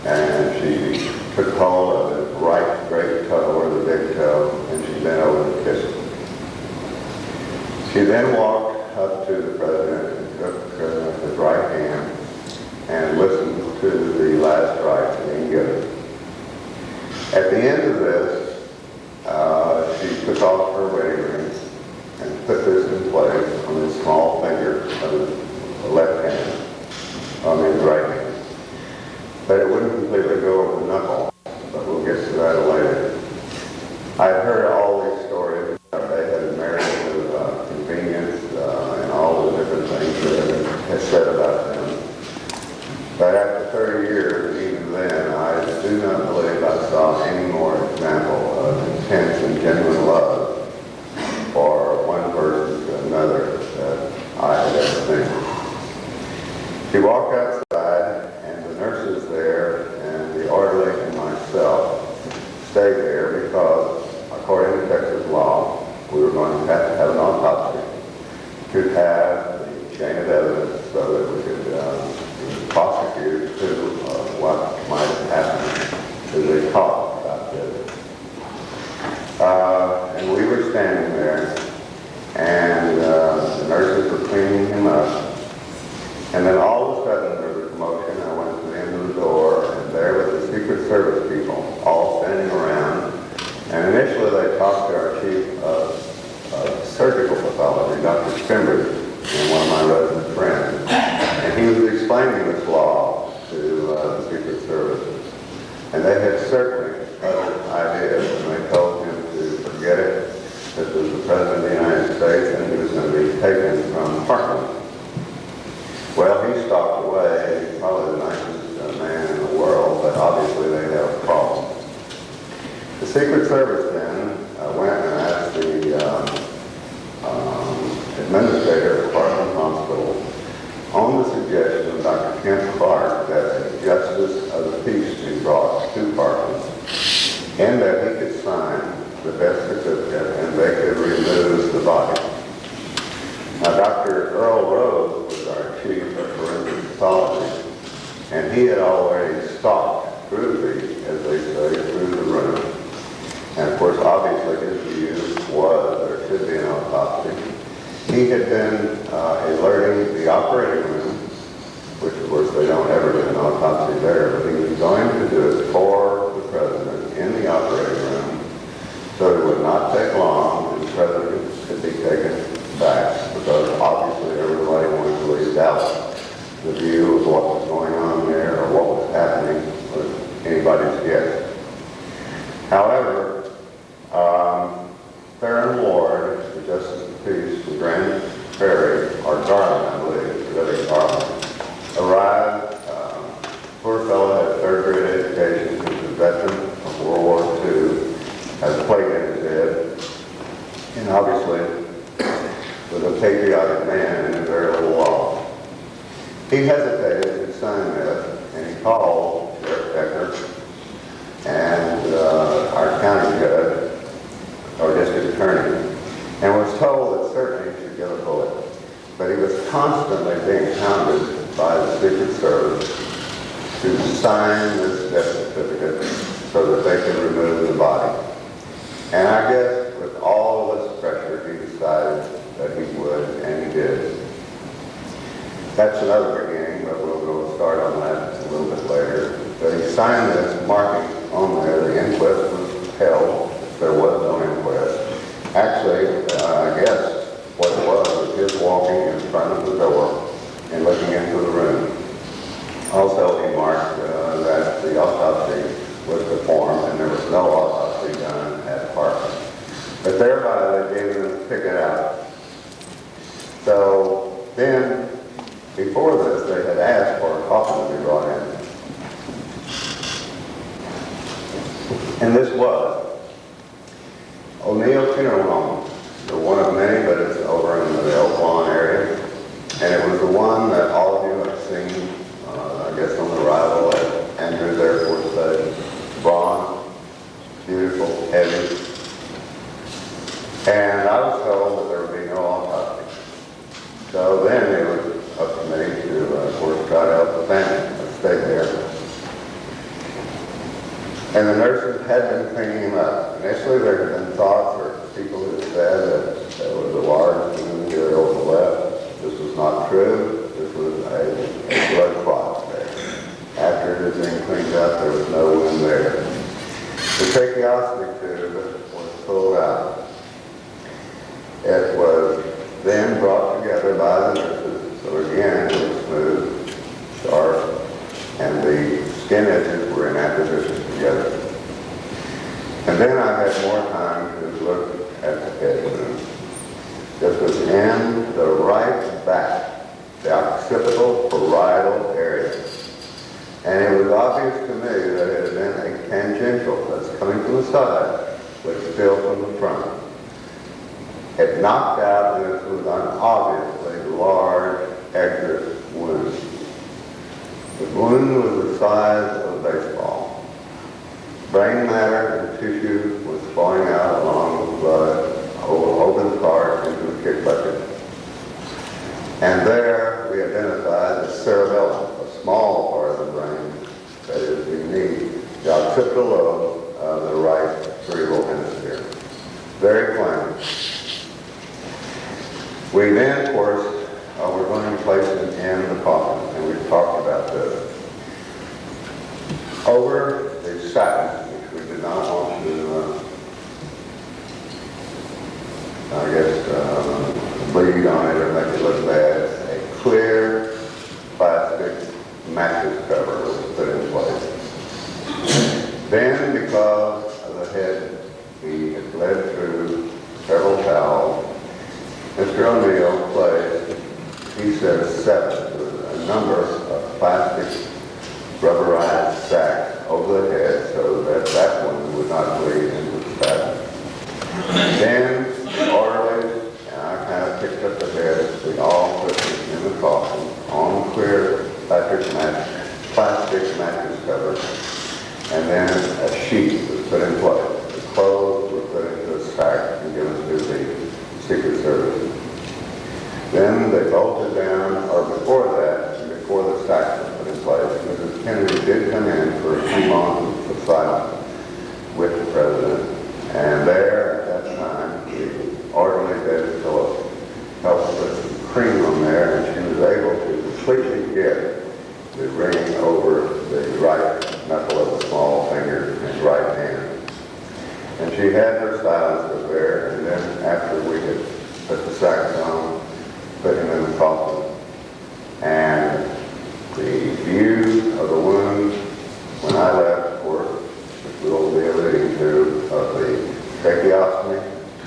and she took hold of his right great toe, or the big toe, and she bent over to kiss him. She then walked up to the president and took his right hand and listened to the last rites being given. At the end of this, she took off her wedding ring and put this in place on his small finger of his left hand, on his right hand. But it wouldn't completely go over the knuckle, but we'll get to that later. I've heard all these stories. They had married with convenience and all the different things that had said about them. But after 30 years, even then, I do not believe I saw any more example of intense and genuine love for one person to another that I had ever seen. She walked outside, and the nurses there and the orderly and myself stayed there because, according to Texas law, we were going to have an autopsy to have the chain of evidence so that we could prosecute to what might happen to the cause about this. And we were standing there, and the nurses were cleaning him up. And then all of a sudden there was a commotion. I went to the end of the door, and there were the Secret Service people all standing around. And initially they talked to our chief of surgical pathology, Dr. Spimbers, and one of my resident friends. And he was explaining this law to the Secret Service. And they had certainly other ideas, and they told him to forget it. This was the President of the United States, and he was going to be taken from Parkland. Well, he stalked away. He's probably the nicest man in the world, but obviously they have a problem. The Secret Service then went and asked the administrator of Parkland Hospital, on the suggestion of Dr. Kent Clark, that a justice of the peace be brought to Parkland, and that he could sign the death certificate and they could remove the body. Now, Dr. Earl Rose was our chief of forensic pathology, and he had already stalked through the, as they say, through the room. And of course, obviously his view was there should be an autopsy. He had been alerting the operating room, which of course they don't ever do an autopsy there, but he was going to do it for the president in the operating room, so it would not take long and the president could be taken back, because obviously everybody wanted to leave out the view of what was going on there or what was happening with anybody's guess. However, Theron Ward, the Justice of the Peace from Grand Prairie, or Garland, I believe, it's really Garland, arrived. Poor fellow had a third-grade education. He was a veteran of World War II, has a plate in his head, and obviously was a patriotic man and very little law. He hesitated to sign this, and he called Sheriff Becker and our county judge, or district attorney, and was told that certainly he should get a bullet. But he was constantly being hounded by the Secret Service to sign this death certificate so that they could remove the body. And I guess with all this pressure, he decided that he would, and he did. That's another beginning, but we'll go start on that a little bit later. But he signed this marking on there. The inquest was held. There was no inquest. Actually, I guess what it was his walking in front of the door and looking into the room. Also, he marked that the autopsy was performed and there was no autopsy done at Parkland. But thereby they gave him a ticket out. So then, before this, they had asked for a coffin to be brought in. And this was O'Neill Funeral Home, the one of many, but it's over in the Elk Lawn area. And it was the one that all of you have seen, I guess on the arrival at Andrews Air Force Station. Bronze, beautiful, heavy. And I was told that there would be no autopsy. So then it was up to me to, of course, try to help the family that stayed there. And the nurses had been cleaning him up. Initially there had been thoughts or people who said that there was a large wound here over the left. This was not true. This was a blood clot there. After it had been cleaned up, there was no wound there. The tracheostomy tube was pulled out. It was then brought together by the nurses. So again, it was smooth, sharp, and the skin edges were in apposition together. And then I had more time to look at the head wound. This was in the right back, the occipital parietal area. And it was obvious to me that it had been a tangential that's coming from the side, but still from the front. It knocked out, and it was an obviously large exit wound. The wound was the size of a baseball. Brain matter and tissue was flowing out along with blood over the part into the kick bucket. And there we identified the cerebellum, a small part of the brain that is beneath the occipital lobe of the right cerebral hemisphere. Very plain. We then, of course, we're going to place him in the coffin, and we've talked about this. Over the satin, which we did not want to, bleed on it or make it look bad, a clear plastic mattress cover was put in place. Then, because of the head, he had bled through several towels. Mr. O'Neill placed, he said 7, a number of plastic rubberized sacks over the head so that that one would not bleed into the satin. Then the orderlies, and I kind of picked up the head, we all put it in the coffin on clear plastic mattress cover, and then a sheet was put in place. The clothes were put into a sack and given to the Secret Service. Then they bolted down, or before that, before the sack was put in place, Mrs. Kennedy did come in for a few moments of silence with the President. And there, at that time, the orderly David Phillips helped put some cream on there, and she was able to completely get the ring over the right knuckle of the small finger and right hand. And she had her silencer there, and then after we had put the sacks on, put him in the coffin, and the view of the wound, when I left, of course, which we'll be alluding to, of the tracheostomy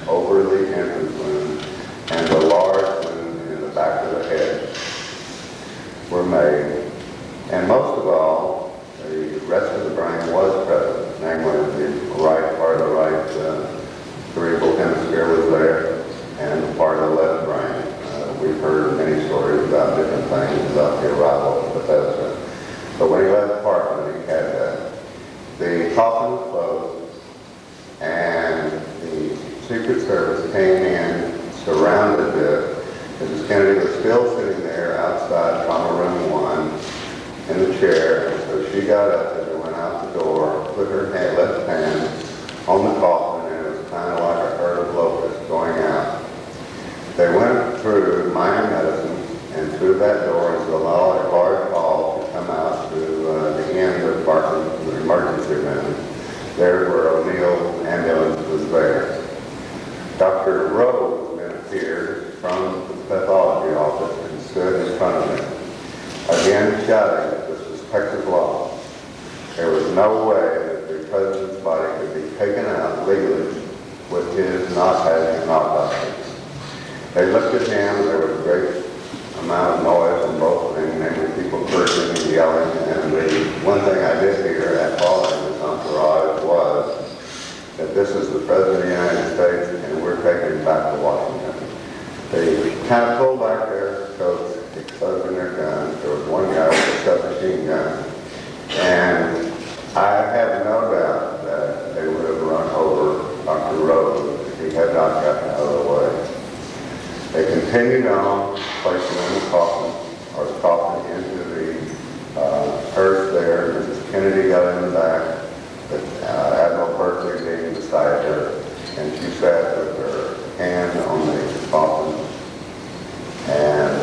over the entrance wound and the large wound in the back of the head were made. And most of all, the rest of the brain was present, namely the right part of the right cerebral hemisphere was there, and part of the left brain. We've heard many stories about different things about the arrival of Bethesda. But when he left Parkland, he had that. The coffin was closed, and the Secret Service came in, surrounded it. Mrs. Kennedy was still sitting there outside Trauma Room 1 in the chair, and so she got up and went out the door, put her left hand on the coffin, and it was kind of like a herd of locusts going out. They went through minor medicine and through that door and was there. Dr. Rose then appeared from the pathology office and stood in front of me, again shouting that this was Texas law. There was no way that the president's body could be taken out legally with his not having an autopsy. They looked at him, there was a great amount of noise on both things, namely people cursing and yelling, and the one thing I did hear at following this entourage was that this is the President of the United States and we're taking him back to Washington. They kind of pulled back their coats, exposing their guns. There was one guy with a submachine gun, and I have no doubt that they would have run over Dr. Rose if he had not gotten out of the way. They continued on, placed him in the coffin, or the coffin into the earth there. Mrs. Kennedy got in the back, but Admiral Berkeley being beside her, and she sat with her hand on the coffin and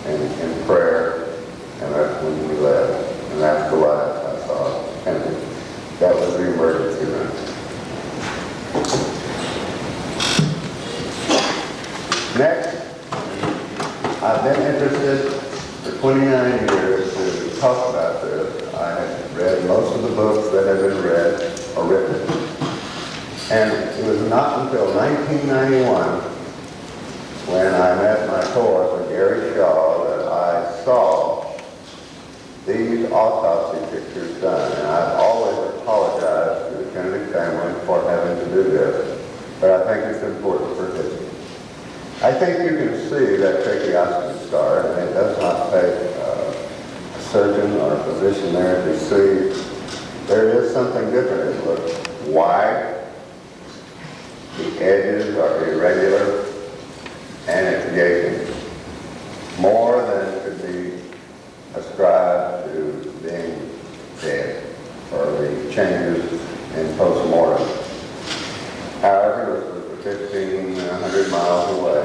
in prayer, and that's when we left. And that's the last I saw of Kennedy. That was the emergency room. Next, I've been interested for 29 years to talk about this. I have read most of the books that have been read or written. And it was not until 1991 when I met my co-author, Gary Shaw, that I saw these autopsy pictures done. And I've always apologized to the Kennedy family for having to do this, but I think it's important for history. I think you can see that tracheostomy scar, and it does not take a surgeon or a physician there to see there is something different. It looks wide, the edges are irregular, and it's gaping. More than could be ascribed to being dead or the changes in post-mortem. However, this was 1,500 miles away.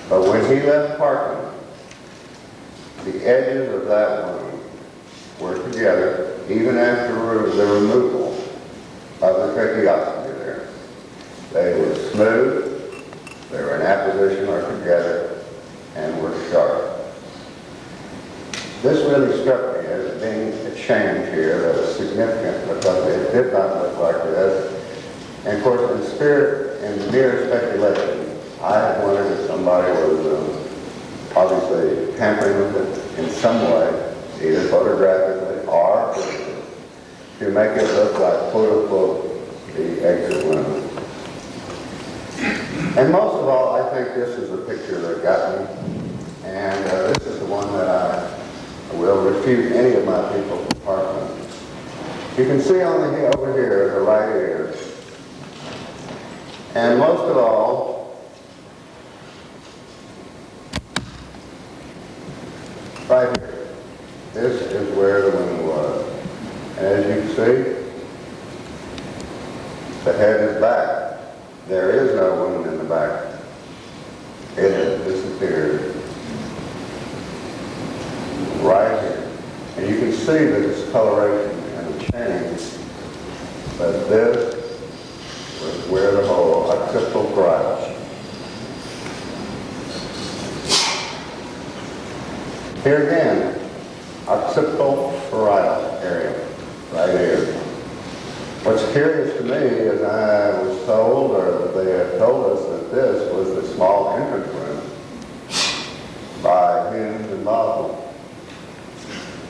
But when he left Parkland, the edges of that wound were together, even after the removal of the tracheostomy there. They were smooth, they were in apposition or together, and were sharp. This really struck me as being a change here that was significant because it did not look like this. And of course, in spirit and mere speculation, I had wondered if somebody was obviously tampering with it in some way, either photographically or physically, to make it look like, quote unquote, the exit wound. And most of all, I think this is the picture that got me. And this is the one that I will refute any of my people from Parkland. You can see on the over here, the right ear. And most of all, right here, this is where the wound was. And as you can see, the head is back. There is no wound in the back. It has disappeared right here. And you can see the discoloration and the change, but this was where the whole occipital parietal. Here again, occipital parietal area, right here. What's curious to me is I was told, or they had told us, that this was the small entrance wound by Humes and Boswell.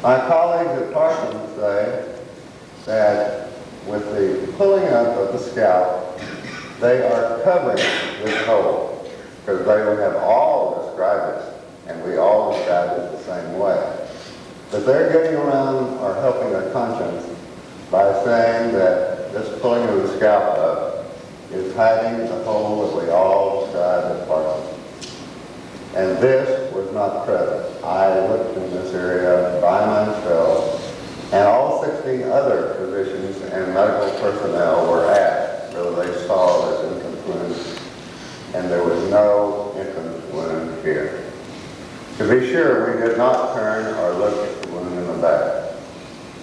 My colleagues at Parkland say that with the pulling up of the scalp, they are covering this hole, because they would have all described it, and we all described it the same way. But they're getting around or helping their conscience by saying that this pulling of the scalp up is hiding the hole that we all described at Parkland. And this was not present. I looked in this area by myself, and all 16 other physicians and medical personnel were asked whether they saw this entrance wound, and there was no entrance wound here. To be sure, we did not turn or look at the wound in the back,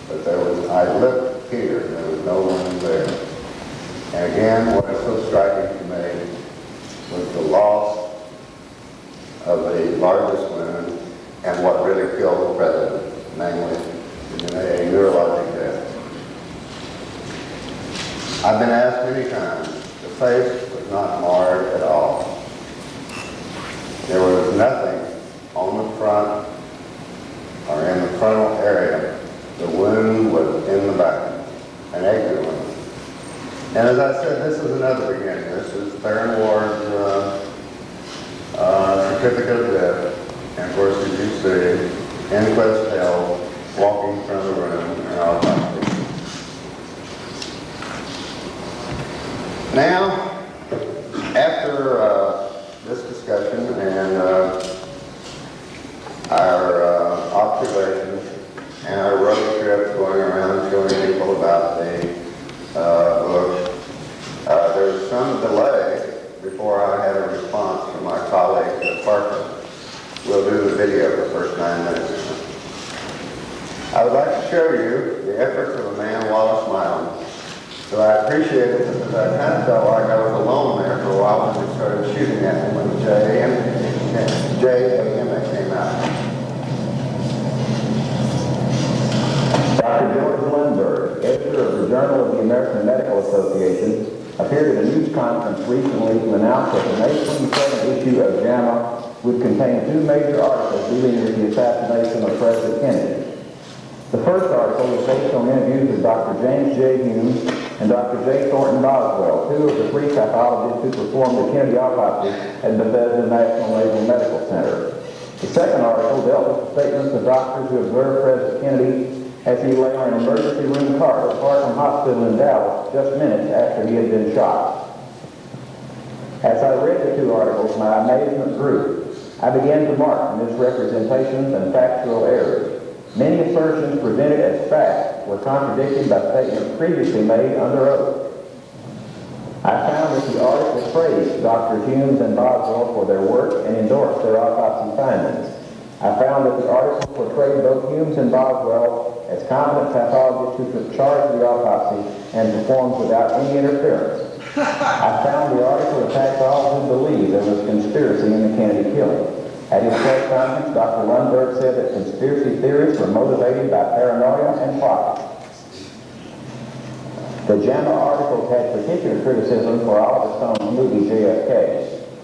but there was, I looked here, and there was no wound there. And again, what is so striking to me was the loss of the largest wound and what really killed the president, namely a neurologic death. I've been asked many times, the face was not marred at all. There was nothing on the front or in the frontal area. The wound was in the back, an exit wound. And as I said, this is another beginning. This is Theron Ward's certificate of death. And of course, as you see, inquest held, walking from the room, and autopsy. Now, after this discussion and our observations and our road trip going around showing people about the book, there was some delay before I had a response from my colleague at Parker. We'll do the video the first 9 minutes. I would like to show you the efforts of a man while smiling. So I appreciate it because I kind of felt like I was alone there for a while when we started shooting at me when the JAMA came out. Dr. George Lundberg, editor of the Journal of the American Medical Association, appeared at a news conference recently to announce that the May 27th issue of JAMA would contain 2 major articles dealing with the assassination of President Kennedy. The first article is based on interviews with Dr. James J. Humes and Dr. J. Thornton Boswell, 2 of the 3 pathologists who performed the Kennedy autopsy at Bethesda National Naval Medical Center. The second article dealt with the statements of doctors who observed President Kennedy as he lay on an emergency room cart at Parkham Hospital in Dallas just minutes after he had been shot. As I read the 2 articles, my amazement grew. I began to mark misrepresentations and factual errors. Many assertions presented as facts were contradicted by statements previously made under oath. I found that the article praised Drs. Humes and Boswell for their work and endorsed their autopsy findings. I found that the article portrayed both Humes and Boswell as competent pathologists who took charge of the autopsy and performed without any interference. I found the article attacked all who believed there was conspiracy in the Kennedy killing. At his press conference, Dr. Lundberg said that conspiracy theories were motivated by paranoia and plot. The JAMA articles had particular criticism for Oliver Stone's movie JFK.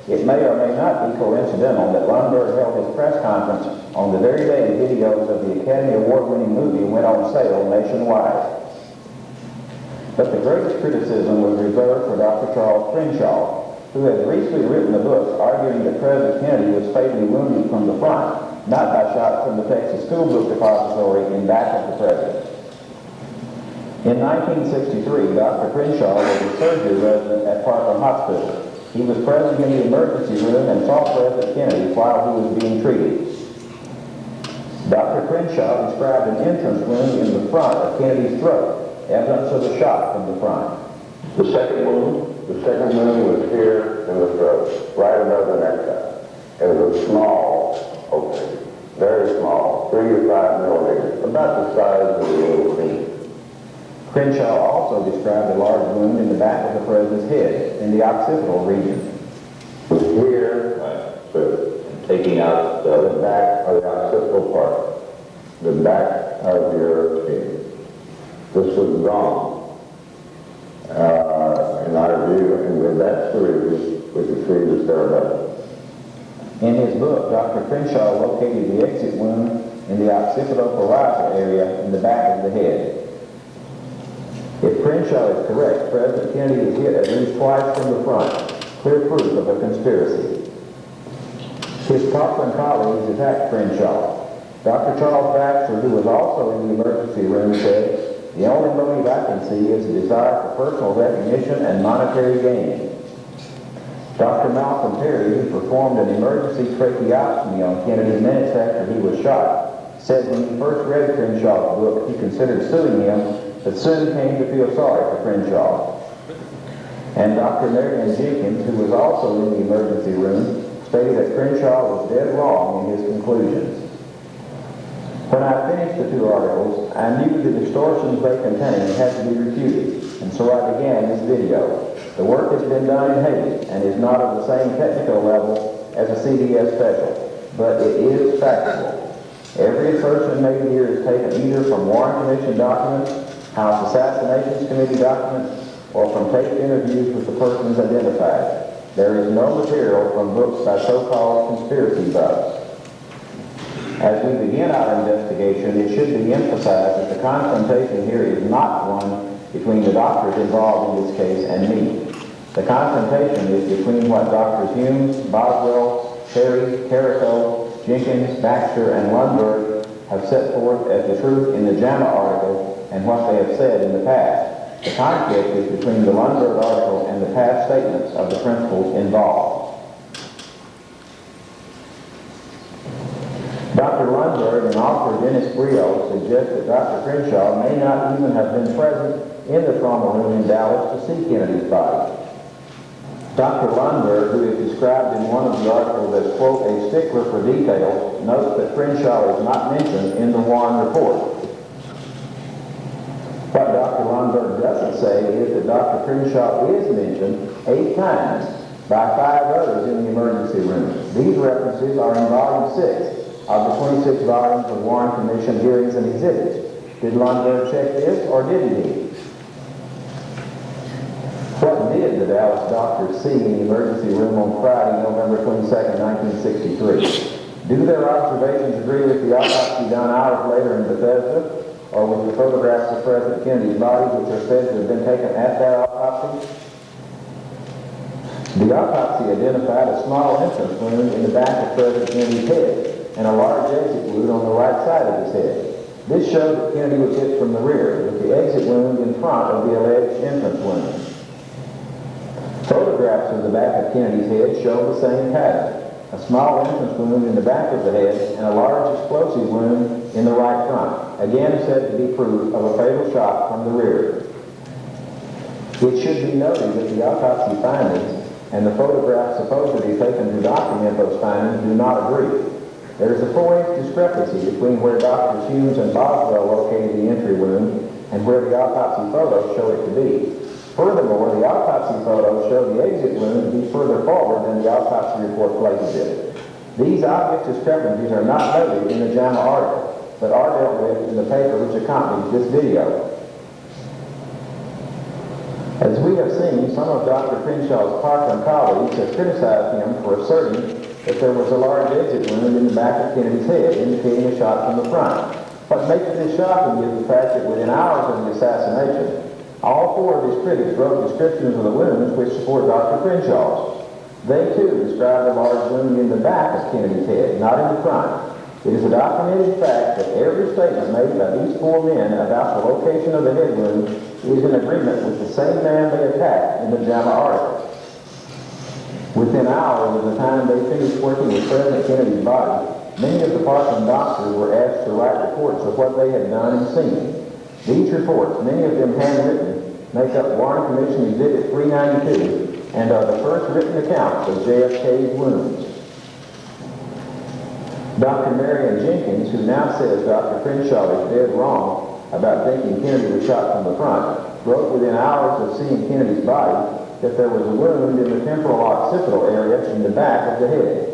It may or may not be coincidental that Lundberg held his press conference on the very day videos of the Academy Award-winning movie went on sale nationwide. But the greatest criticism was reserved for Dr. Charles Crenshaw, who has recently written a book arguing that President Kennedy was fatally wounded from the front, not by shots from the Texas School Book Depository in back of the president. In 1963, Dr. Crenshaw was a surgery resident at Parkham Hospital. He was present in the emergency room and saw President Kennedy while he was being treated. Dr. Crenshaw described an entrance wound in the front of Kennedy's throat, evidence of a shot from the front. The second wound was here in the throat, right above the necktie. It was a small opening, very small, 3 to 5 millimeters, about the size of a little pea. Crenshaw also described a large wound in the back of the president's head, in the occipital region. It was here, so taking out the back of the occipital part, the back of your head. This was gone. In our view, and with that surgery, we could see the cerebellum. In his book, Dr. Crenshaw located the exit wound in the occipital-parietal area in the back of the head. If Crenshaw is correct, President Kennedy was hit at least twice from the front, clear proof of a conspiracy. His Cochrane colleagues attacked Crenshaw. Dr. Charles Baxter, who was also in the emergency room, said, "The only motive I can see is a desire for personal recognition and monetary gain." Dr. Malcolm Perry, who performed an emergency tracheostomy on Kennedy minutes after he was shot, said when he first read Crenshaw's book, he considered suing him, but soon came to feel sorry for Crenshaw. And Dr. Marion Jenkins, who was also in the emergency room, stated that Crenshaw was dead wrong in his conclusions. When I finished the 2 articles, I knew the distortions they contained had to be refuted, and so I began this Japanese video. The work has been done in Haiti and is not of the same technical level as a CBS special, but it is factual. Every assertion made here is taken either from Warren Commission documents, House Assassinations Committee documents, or from taped interviews with the persons identified. There is no material from books by so-called conspiracy buffs. As we begin our investigation, it should be emphasized that the confrontation here is not one between the doctors involved in this case and me. The confrontation is between what Drs. Humes, Boswell, Terry, Carrico, Jenkins, Baxter, and Lundberg have set forth as the truth in the JAMA article and what they have said in the past. The conflict is between the Lundberg article and the past statements of the principals involved. Dr. Lundberg and author Dennis Brio suggest that Dr. Crenshaw may not even have been present in the trauma room in Dallas to see Kennedy's body. Dr. Lundberg, who is described in one of the articles as, quote, a stickler for detail, notes that Crenshaw is not mentioned in the Warren report. What Dr. Lundberg doesn't say is that Dr. Crenshaw is mentioned 8 times by 5 others in the emergency room. These references are in volume 6 of the 26 volumes of Warren Commission hearings and exhibits. Did Lundberg check this, or didn't he? What did the Dallas doctors see in the emergency room on Friday, November 22, 1963? Do their observations agree with the autopsy done hours later in Bethesda, or with the photographs of President Kennedy's body, which are said to have been taken at that autopsy? The autopsy identified a small entrance wound in the back of President Kennedy's head and a large exit wound on the right side of his head. This showed that Kennedy was hit from the rear, with the exit wound in front of the alleged entrance wound. Photographs of the back of Kennedy's head show the same pattern: a small entrance wound in the back of the head and a large explosive wound in the right front, again said to be proof of a fatal shot from the rear. It should be noted that the autopsy findings and the photographs supposedly taken to document those findings do not agree. There is a 4-inch discrepancy between where Drs. Humes and Boswell located the entry wound and where the autopsy photos show it to be. Furthermore, the autopsy photos show the exit wound to be further forward than the autopsy report places it. These obvious discrepancies are not noted in the JAMA article, but are dealt with in the paper which accompanies this video. As we have seen, some of Dr. Crenshaw's Parkland colleagues have criticized him for asserting that there was a large exit wound in the back of Kennedy's head, indicating a shot from the front. What makes this shocking is the fact that within hours of the assassination, all 4 of his critics wrote descriptions of the wounds which support Dr. Crenshaw's. They too described a large wound in the back of Kennedy's head, not in the front. It is a documented fact that every statement made by these 4 men about the location of the head wound is in agreement with the same man they attacked in the JAMA article. Within hours of the time they finished working with President Kennedy's body, many of the Parkland doctors were asked to write reports of what they had done and seen. These reports, many of them handwritten, make up Warren Commission Exhibit 392 and are the first written accounts of JFK's wounds. Dr. Marion Jenkins, who now says Dr. Crenshaw is dead wrong about thinking Kennedy was shot from the front, wrote within hours of seeing Kennedy's body that there was a wound in the temporal occipital area in the back of the head.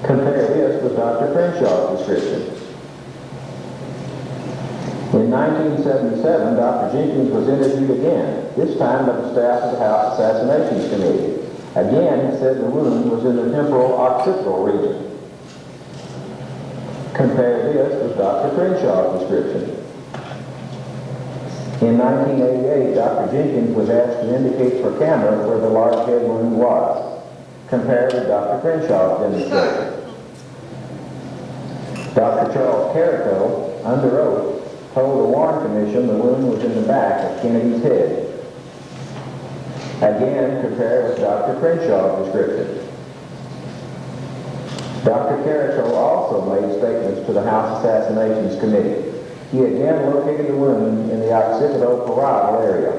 Compare this with Dr. Crenshaw's description. In 1977, Dr. Jenkins was interviewed again, this time by the staff of the House Assassinations Committee. Again, he said the wound was in the temporal occipital region. Compare this with Dr. Crenshaw's description. In 1988, Dr. Jenkins was asked to indicate for camera where the large head wound was. Compare with Dr. Crenshaw's demonstration. Dr. Charles Carrico, under oath, told the Warren Commission the wound was in the back of Kennedy's head. Again, compare with Dr. Crenshaw's description. Dr. Carrico also made statements to the House Assassinations Committee. He again located the wound in the occipital-parietal area.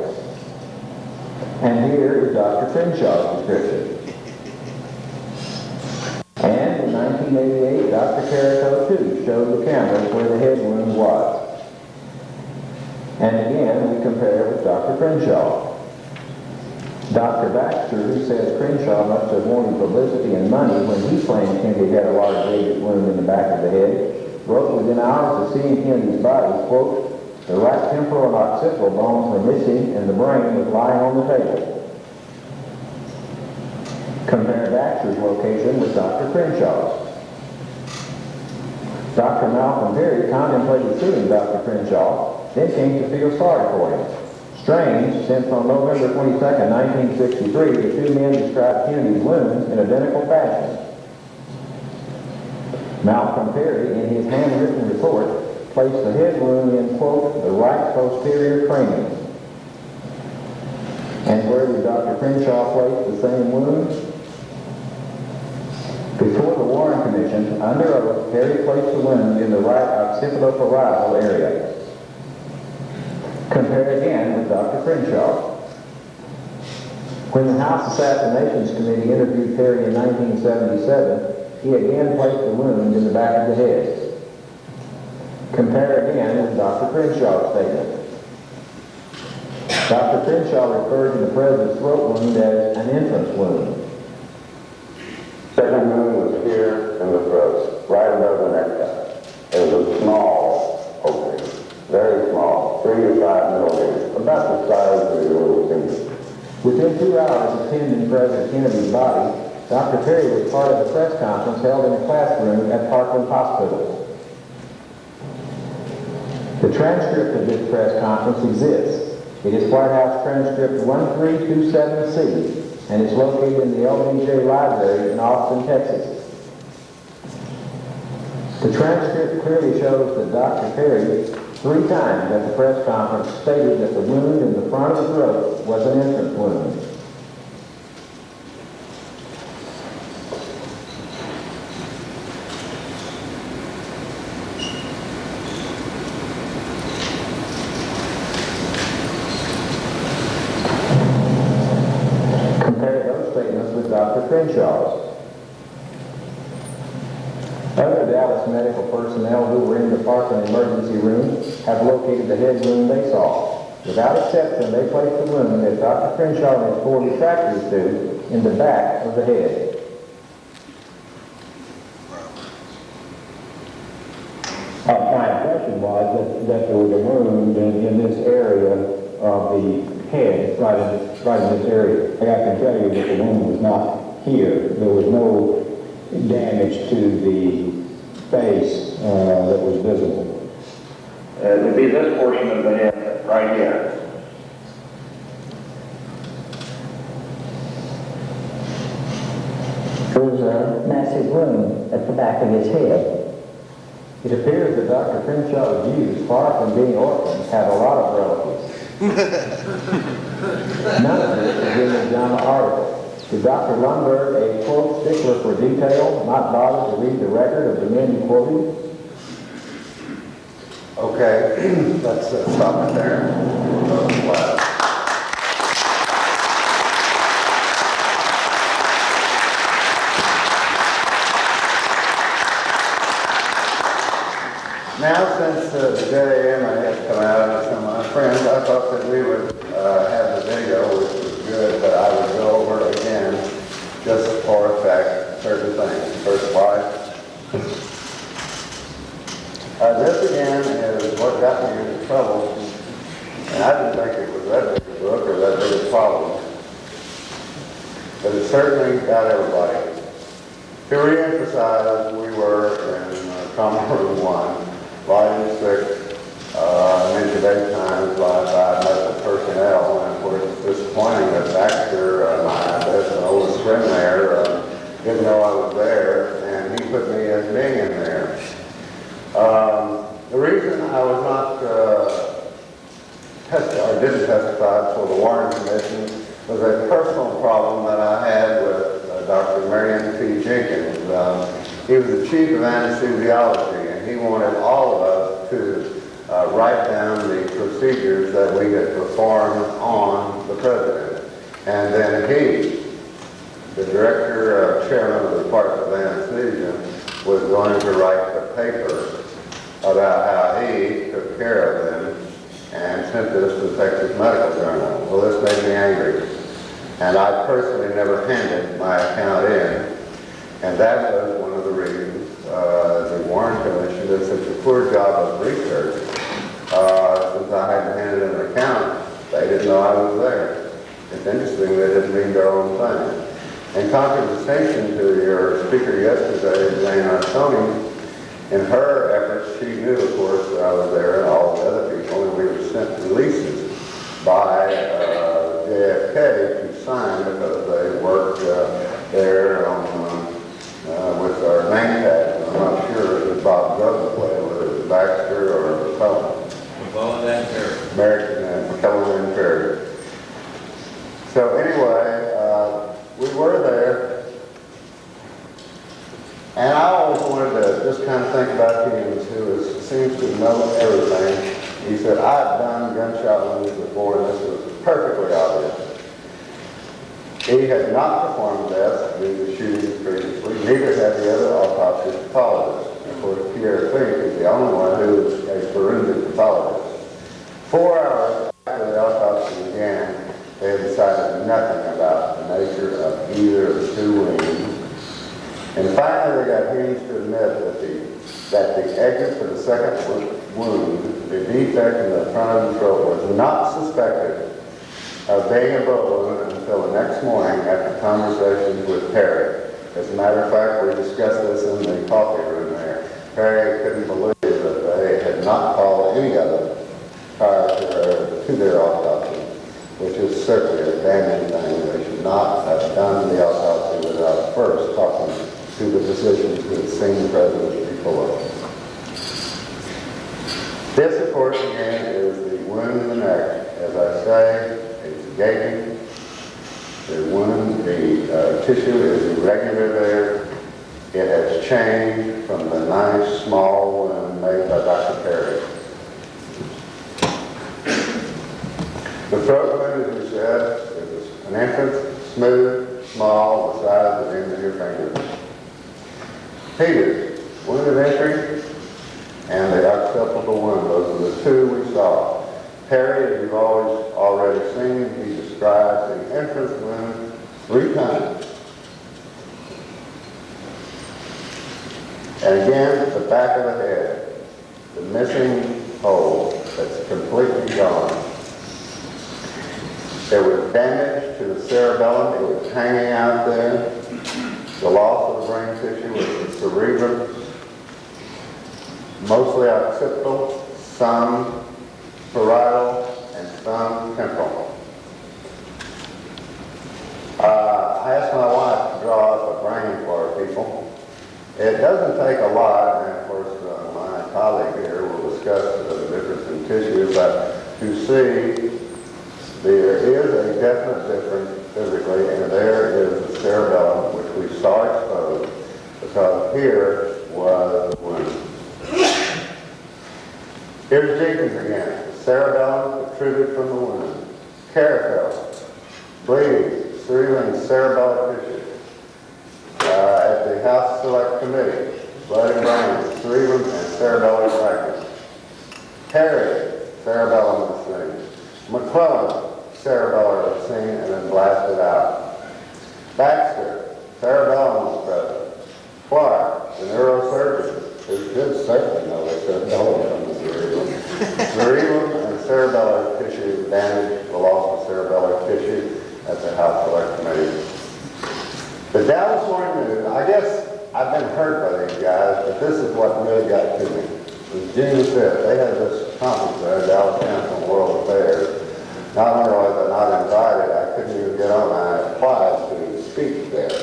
And here is Dr. Crenshaw's description. And in 1988, Dr. Carrico too showed the cameras where the head wound was. And again, we compare with Dr. Dr. Crenshaw. Dr. Baxter, who says Crenshaw must have wanted publicity and money when he claimed Kennedy had a large gaping wound in the back of the head, wrote within hours of seeing Kennedy's body, quote, "The right temporal and occipital bones were missing and the brain was lying on the table." Compare Baxter's location with Dr. Crenshaw's. Dr. Malcolm Perry contemplated suing Dr. Crenshaw, then came to feel sorry for him. Strange, since on November 22, 1963, the two men described Kennedy's wounds in identical fashion. Malcolm Perry, in his handwritten report, placed the head wound in, quote, "the right posterior cranium." And where did Dr. Crenshaw place the same wound? Before the Warren Commission, under oath, Perry placed the wound in the right occipitopharyngeal area. Compare again with Dr. Crenshaw. When the House Assassinations Committee interviewed Perry in 1977, he again placed the wound in the back of the head. Compare again with Dr. Crenshaw's statement. Dr. Crenshaw referred to the president's throat wound as an entrance wound. Second wound was here in the throat, right above the necktie. It was a small opening, very small, 3 to 5 millimeters, about the size of your little finger. Within 2 hours of attending President Kennedy's body, Dr. Perry was part of a press conference held in a classroom at Parkland Hospital. The transcript of this press conference exists. It is White House Transcript 1327C and is located in the LBJ Library in Austin, Texas. The transcript clearly shows that Dr. Perry, 3 times at the press conference, stated that the wound in the front of the throat was an entrance wound. Dr. Crenshaw's. Other Dallas medical personnel who were in the Parkland emergency room have located the head wound they saw. Without exception, they placed the wound that Dr. Crenshaw has 4 refractories to in the back of the head. My impression was that there was a wound in this area of the head, right in this area. I can tell you that the wound was not here. There was no damage to the face that was visible. It would be this portion of the head right here. There was a massive wound at the back of his head. It appears that Dr. Crenshaw's views, far from being orphaned, have a lot of relatives. None of this is in the JAMA article. Is Dr. Lundberg, a quote stickler for detail, not bothered to read the record of the men he quoted? Okay, let's stop it there. Wow. Now, since the JAM had come out and some of my friends, I thought that we would have the video, which was good, but I would go over again just for effect, certain things. First slide. This again is what got me into trouble, and I didn't think it was that big a book or that big a problem, but it certainly got everybody. To re-emphasize, we were in Common Room 1, Volume 6, in today's times, by medical personnel, and of course it's disappointing that Baxter, that's an oldest friend there, didn't know I was there, and he put me as being in there. The reason I was not didn't testify before the Warren Commission was a personal problem that I had with Dr. Marion P. Jenkins. He was the chief of anesthesiology, and he wanted all of us to write down the procedures that we had performed on the president. And then he, the director, chairman of the Department of Anesthesia, was going to write the paper about how he took care of them and sent this to the Texas Medical Journal. And I personally never handed my account in, and that was one of the reasons the Warren Commission did such a poor job of research. Since I hadn't handed in an account, they didn't know I was there. It's interesting they didn't read their own thing. In contradistinction to your speaker yesterday, Jane Arstoni, in her efforts, she knew, of course, that I was there and all the other people, and we were sent releases by JFK to sign because they worked there on, with our name tags. I'm not sure if Bob Douglas played, whether it was Baxter or McCullough. McCullough and Perry. American and McCullough and Perry. So anyway, we were there, and I always wanted to just kind of think about humans who seems to know everything. He said, I've done gunshot wounds before, and this was perfectly obvious. He had not performed deaths due to shootings previously, neither had the other autopsy pathologists. Of course, Pierre Fink is the only one who is a forensic pathologist. 4 hours after the autopsy began, they had decided nothing about the nature of either of the two wounds. And finally, they got Haynes to admit that the exit for the second wound, the defect in the front of the throat, was not suspected of being a bullet wound until the next morning after conversations with Perry. As a matter of fact, we discussed this in the coffee room there. Perry couldn't believe that they had not called any of them prior to their autopsy, which is certainly a damning thing. They should not have done the autopsy without first talking to the physicians who had seen the president before. This, of course, again, is the wound in the neck. As I say, it's gaping. The wound, the tissue is irregular there. It has changed from the nice, small wound made by Dr. Perry. The throat wound, as we said, is an entrance, smooth, small, the size of the end of your finger. Peters, wound of entry, and the occipital wound. Those are the two we saw. Perry, as you've already seen, he describes the entrance wound 3 times. And again, the back of the head, the missing hole that's completely gone. There was damage to the cerebellum. It was hanging out there. The loss of the brain tissue was the cerebrum, mostly occipital, some parietal, and some temporal. I asked my wife to draw up a brain for people. It doesn't take a lot, and of course my colleague here will discuss the difference in tissue, but to see there is a definite difference physically, and there is the cerebellum, which we saw exposed, because here was the wound. Here's Jenkins again. Cerebellum protruded from the wound. Caracal, bleeding, cerebral and cerebellar tissue. At the House Select Committee, blood and brain, cerebrum and cerebellar fragments. Perry, cerebellum was seen. McClellan, cerebellar was seen and then blasted out. Baxter, cerebellum was present. Clark, the neurosurgeon, who should certainly know the cerebellum from the cerebrum. Cerebrum and cerebellar tissue damage, the loss of cerebellar tissue at the House Select Committee. The Dallas Morning News, I guess I've been hurt by these guys, but this is what really got to me. It was June 5th. They had this conference there, Dallas Council on World Affairs. Not only was I not invited, I couldn't even get on. I applied to speak there.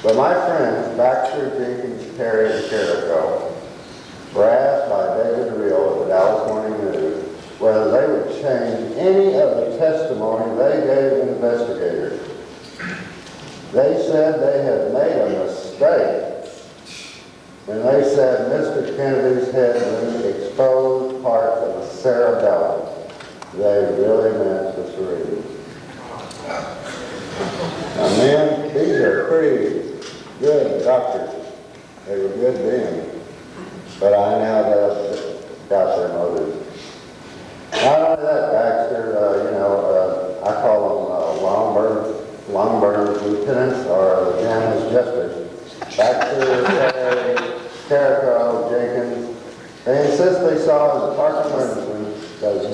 But my friends, Baxter, Jenkins, Perry, and Carrico, were asked by David Reel of the Dallas Morning News whether they would change any of the testimony they gave investigators. They said they had made a mistake when they said Mr. Kennedy's head wound exposed parts of the cerebellum. They really meant the cerebrum. Now, men, these are pretty good doctors. They were good then. But I now doubt their motives. Not only that, Baxter, I call them Lombard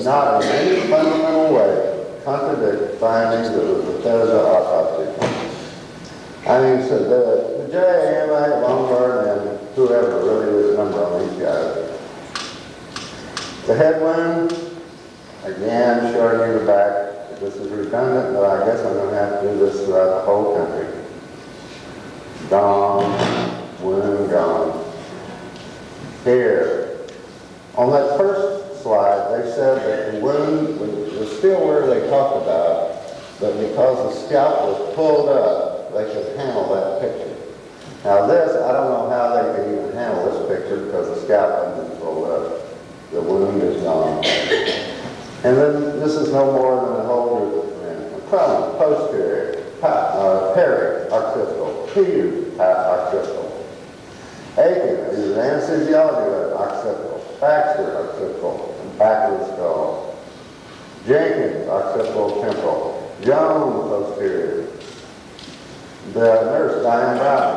does not in any fundamental way contradict findings of the Bethesda autopsy. I mean, so the JAMA, Lombard, and whoever really was a number on these guys. The head wound, again, showing you the back. This is redundant, but I guess I'm going to have to do this throughout the whole country. Gone, wound gone. Here, on that first slide, they said that the wound was still where they talked about, but because the scalp was pulled up, they could handle that picture. Now this, I don't know how they can even handle this picture because the scalp hasn't been pulled up. The wound is gone. And then this is no more than a whole group of men. Crumb, posterior, peri, occipital, PU, occipital. Aiken is anesthesiology of occipital. Baxter, occipital, and back of the skull. Jenkins, occipital temporal. Jones, posterior. The nurse, Diane Brown,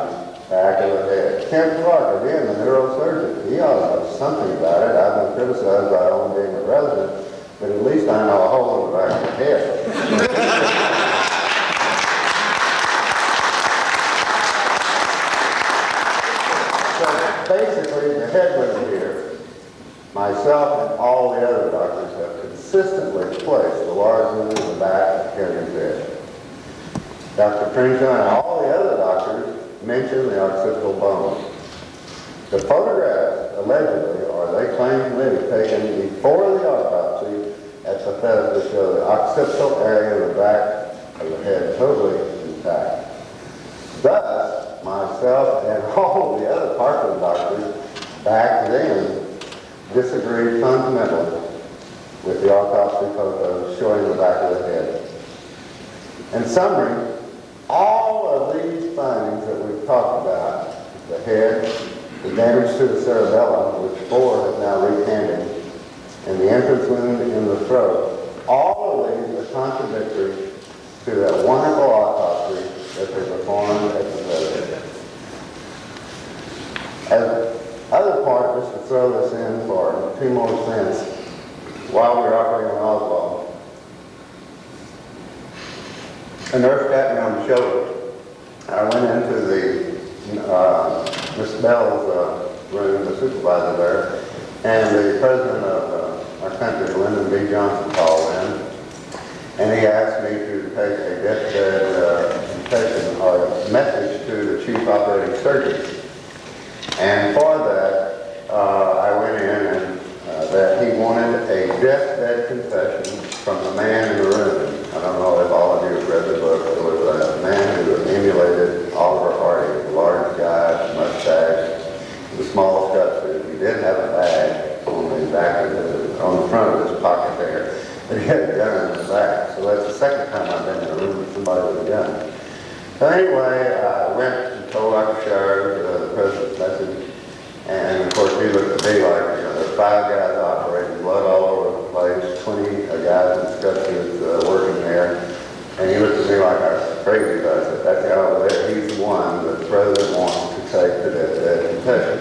back of the head. Kent Clark, again, the neurosurgeon. He ought to know something about it. I've been criticized by only being a resident, but at least I know a hole in the back of the head. So basically, the head wound here, myself and all the other doctors have consistently placed the large wound in the back of Kerrigan's head. Dr. Crenshaw and all the other doctors mention the occipital bone. The photographs, allegedly, or they claim to be taken before the autopsy at Bethesda show the occipital area of the back of the head totally intact. Thus, myself and all the other Parkland doctors back then disagreed fundamentally with the autopsy photos showing the back of the head. In summary, all of these findings that we've talked about, the head, the damage to the cerebellum, which 4 have now recanted, and the entrance wound in the throat, all of these are contradictory to that wonderful autopsy that they performed at the Bethesda. As other part, just to throw this in for 2 more cents, while we were operating on Oswald, a nurse tapped me on the shoulder. I went into the Miss Bell's room, the supervisor there, and the president of our country, Lyndon B. Johnson, called in, and he asked me to take a deathbed confession or a message to the chief operating surgeon. And for that, I went in and that he wanted a deathbed confession from the man in the room. I don't know if all of you have read the book. It was a man who emulated Oliver Hardy, a large guy, mustache, the smallest cut suit. He did have a bag on the back of on the front of his pocket there, but he had a gun in the back. So that's the second time I've been in a room with somebody with a gun. So anyway, I went and told Dr. Shard the president's message, and of course he looked at me like, there are 5 guys operating, blood all over the place, 20 guys in scut suits working there, and he looked at me like I was crazy. But I said, that guy over there, he's the one that the president wants to take to that confession.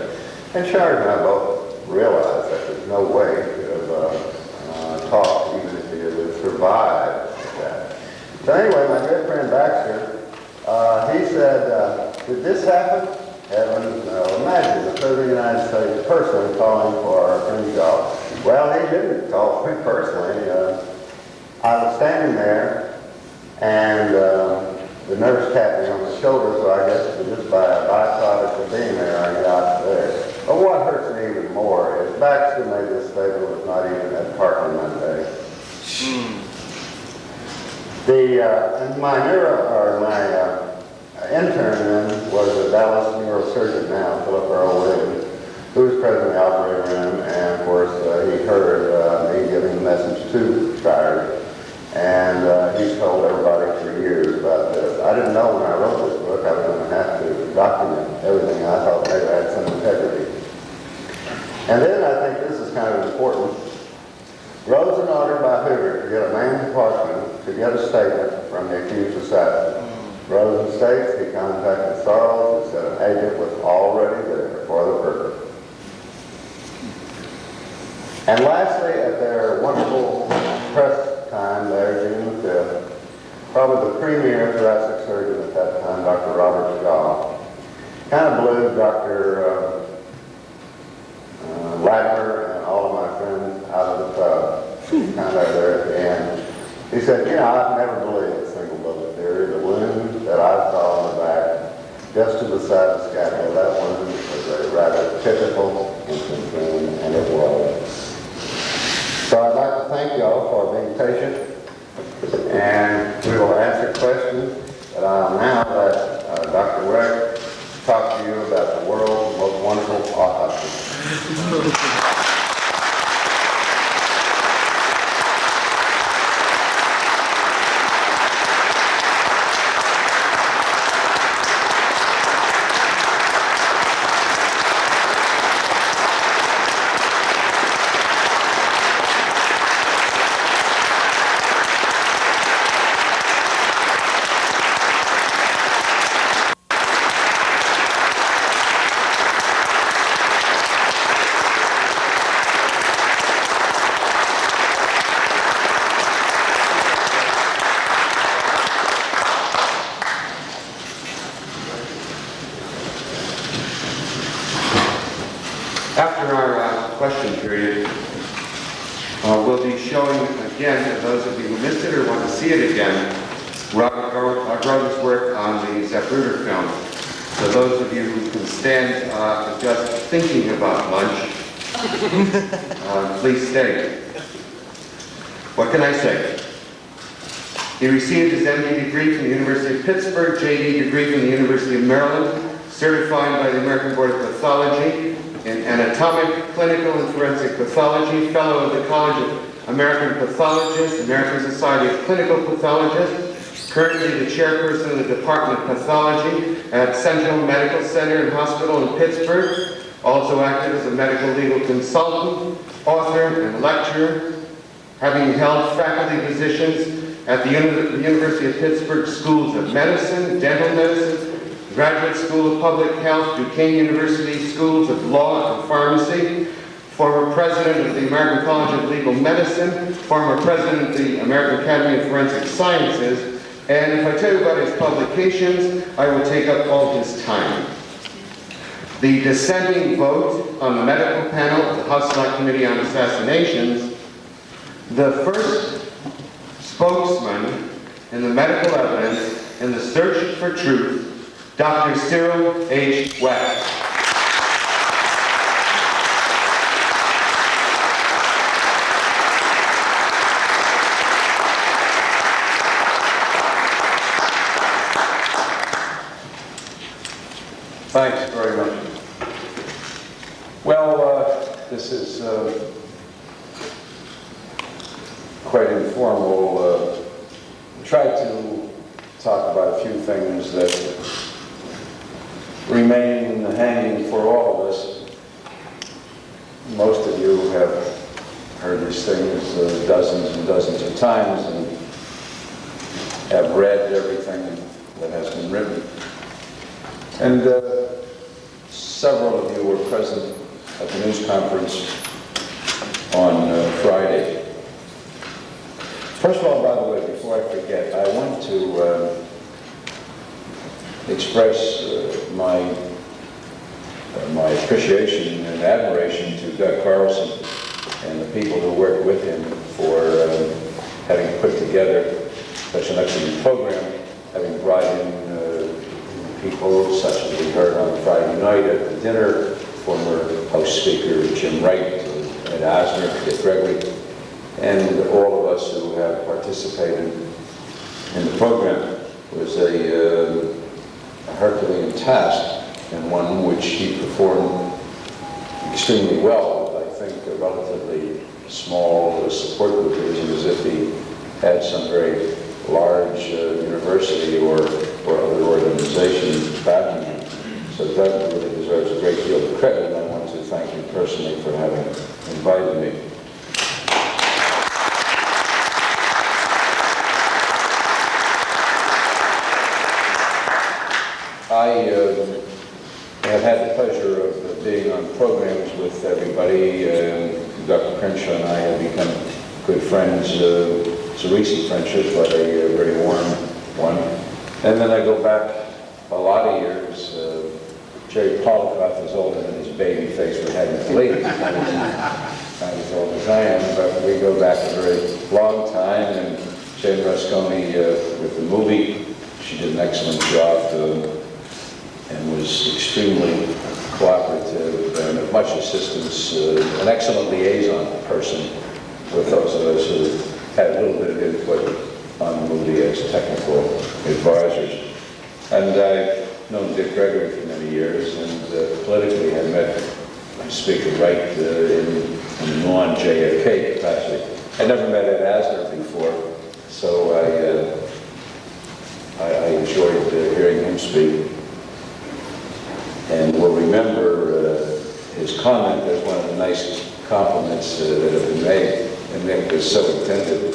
And Shard and I both realized that there's no way he could have talked even if he had survived that. So anyway, my good friend Baxter, he said, did this happen? Heavens, no. Imagine the President of the United States personally calling for Crenshaw. Well, he didn't call for me personally. I was standing there, and the nurse tapped me on the shoulder, so I guess it was just by a byproduct of being there, I got there. But what hurts me even more is Baxter made this statement was not even at Parkland that day. And my intern then was a Dallas neurosurgeon now, Philip Earl Williams, who was president of the operating room, and of course he heard me giving the message to Shard, and he's told everybody for years about this. I didn't know when I wrote this book I was going to have to document everything. I thought maybe I had some integrity. And then I think this is kind of important. Rose an order by Hoover to get a man to Parkland to get a statement from the accused assassin. Rosen states he contacted Sarles and said an agent was already there for the purpose. And lastly, at their wonderful press time there, June the 5th, probably the premier thoracic surgeon at that time, Dr. Robert Shaw, kind of blew Dr. Latimer and all of my friends out of the tub, kind of there at the end. He said, you know, I've never believed a single bullet theory. The wound that I saw in the back, just to the side of the scapula, that wound was a rather typical infant wound, and it was. So I'd like to thank y'all for being patient, and we will answer questions. But I'll now let Dr. Wecht talk to you about the world's most wonderful autopsy. After our question period, we'll be showing again, to those of you who missed it or want to see it again, Grodin's work on the Zapruder film. So those of you who can stand just thinking about lunch, please stay. What can I say? He received his MD degree from the University of Pittsburgh, JD degree from the University of Maryland, certified by the American Board of Pathology in anatomic, clinical, and forensic pathology, fellow of the College of American Pathologists, American Society of Clinical Pathologists, currently the chairperson of the Department of Pathology at Central Medical Center and Hospital in Pittsburgh, also active as a medical legal consultant, author, and lecturer, having held faculty positions at the University of Pittsburgh Schools of Medicine, Dental Medicine, Graduate School of Public Health, Duquesne University Schools of Law and Pharmacy, former president of the American College of Legal Medicine, former president of the American Academy of Forensic Sciences, and if I tell you about his publications, I will take up all his time. The dissenting vote on the medical panel of the House Select Committee on Assassinations, the first spokesman in the medical evidence in the search for truth, Dr. Cyril H. Wecht. Thanks very much. Well, this is quite informal. Try to talk about a few things that remain hanging for all of us. Most of you have heard these things dozens and dozens of times and have read everything that has been written. And several of you were present at the news conference on Friday. First of all, by the way, before I forget, I want to express my appreciation and admiration to Doug Carlson and the people who worked with him for having put together such an excellent program, having brought in people such as we heard on Friday night at the dinner, former House Speaker Jim Wright, Ed Asner, Dick Gregory, and all of us who have participated in the program. It was a Herculean task, and one which he performed extremely well with, I think, a relatively small support group. It was as if he had some very large university or other organization backing him. So Doug really deserves a great deal of credit, and I want to thank him personally for having invited me. I have had the pleasure of being on programs with everybody, Dr. Crenshaw and I have become good friends. It's a recent friendship, but a very warm one. And then I go back a lot of years. Jerry Polikoff is older than his baby face would have you believe. Not as old as I am, but we go back a very long time. And Jane Rasconi with the movie, she did an excellent job and was extremely cooperative and of much assistance, an excellent liaison person with those of us who had a little bit of input on the movie as technical advisors. And I've known Dick Gregory for many years, and politically had met Speaker Wright in non-JFK capacity. I never met Ed Asner before, so I enjoyed hearing him speak. And will remember his comment as one of the nice compliments that have been made, and it was so intended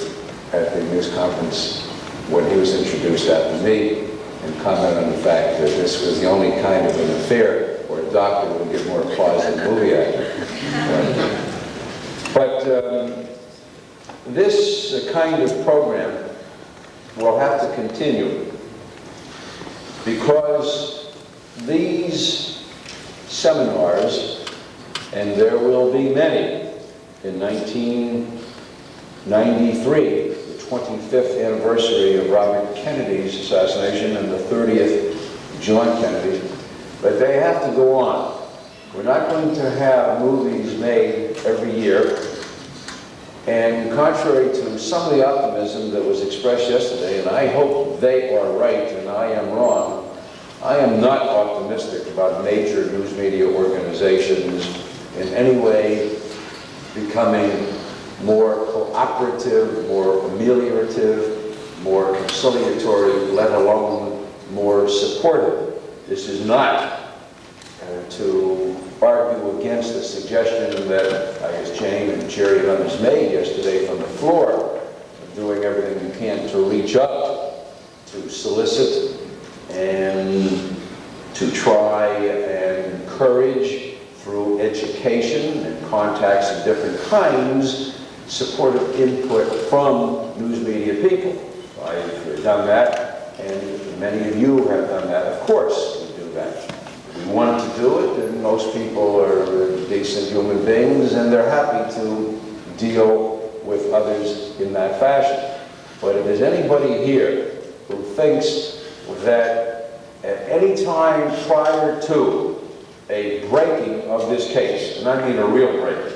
at the news conference when he was introduced after me, and comment on the fact that this was the only kind of an affair where a doctor would give more applause than a movie actor. But this kind of program will have to continue because these seminars, and there will be many, in 1993, the 25th anniversary of Robert Kennedy's assassination and the 30th John Kennedy, but they have to go on. We're not going to have movies made every year, and contrary to some of the optimism that was expressed yesterday, and I hope they are right and I am wrong, I am not optimistic about major news media organizations in any way becoming more cooperative, more ameliorative, more conciliatory, let alone more supportive. This is not to argue against the suggestion that I guess Jane and Jerry Leonard's made yesterday from the floor, of doing everything you can to reach out, to solicit, and to try and encourage through education and contacts of different kinds, supportive input from news media people. I've done that, and many of you have done that. Of course we do that. We want to do it, and most people are decent human beings, and they're happy to deal with others in that fashion. But if there's anybody here who thinks that at any time prior to a breaking of this case, and I mean a real breaking,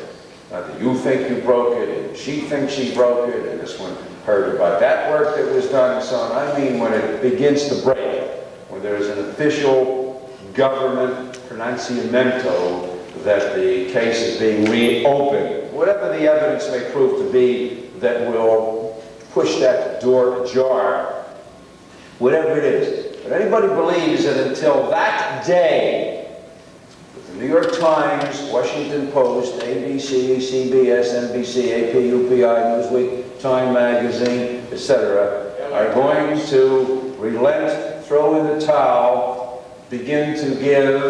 not that you think you broke it, and she thinks she broke it, and this one heard about that work that was done, and so on. I mean when it begins to break, when there's an official government pronunciamento that the case is being reopened, whatever the evidence may prove to be that will push that door ajar, whatever it is. But anybody believes that until that day, the New York Times, Washington Post, ABC, CBS, NBC, AP, UPI, Newsweek, Time Magazine, etc., are going to relent, throw in the towel, begin to give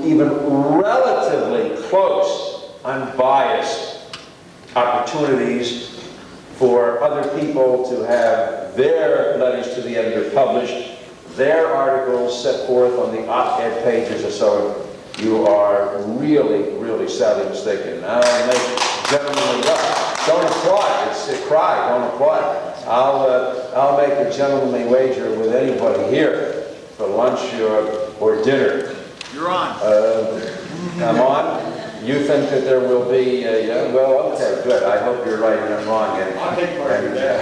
even relatively close, unbiased opportunities for other people to have their letters to the editor published, their articles set forth on the op-ed pages or so, you are really, really sadly mistaken. Now, make gentlemanly, don't applaud. It's a cry. Don't applaud. I'll make a gentlemanly wager with anybody here for lunch or dinner. You're on. I'm on. You think that there will be, yeah, well, okay, good. I hope you're right and I'm wrong. I'll take part of that.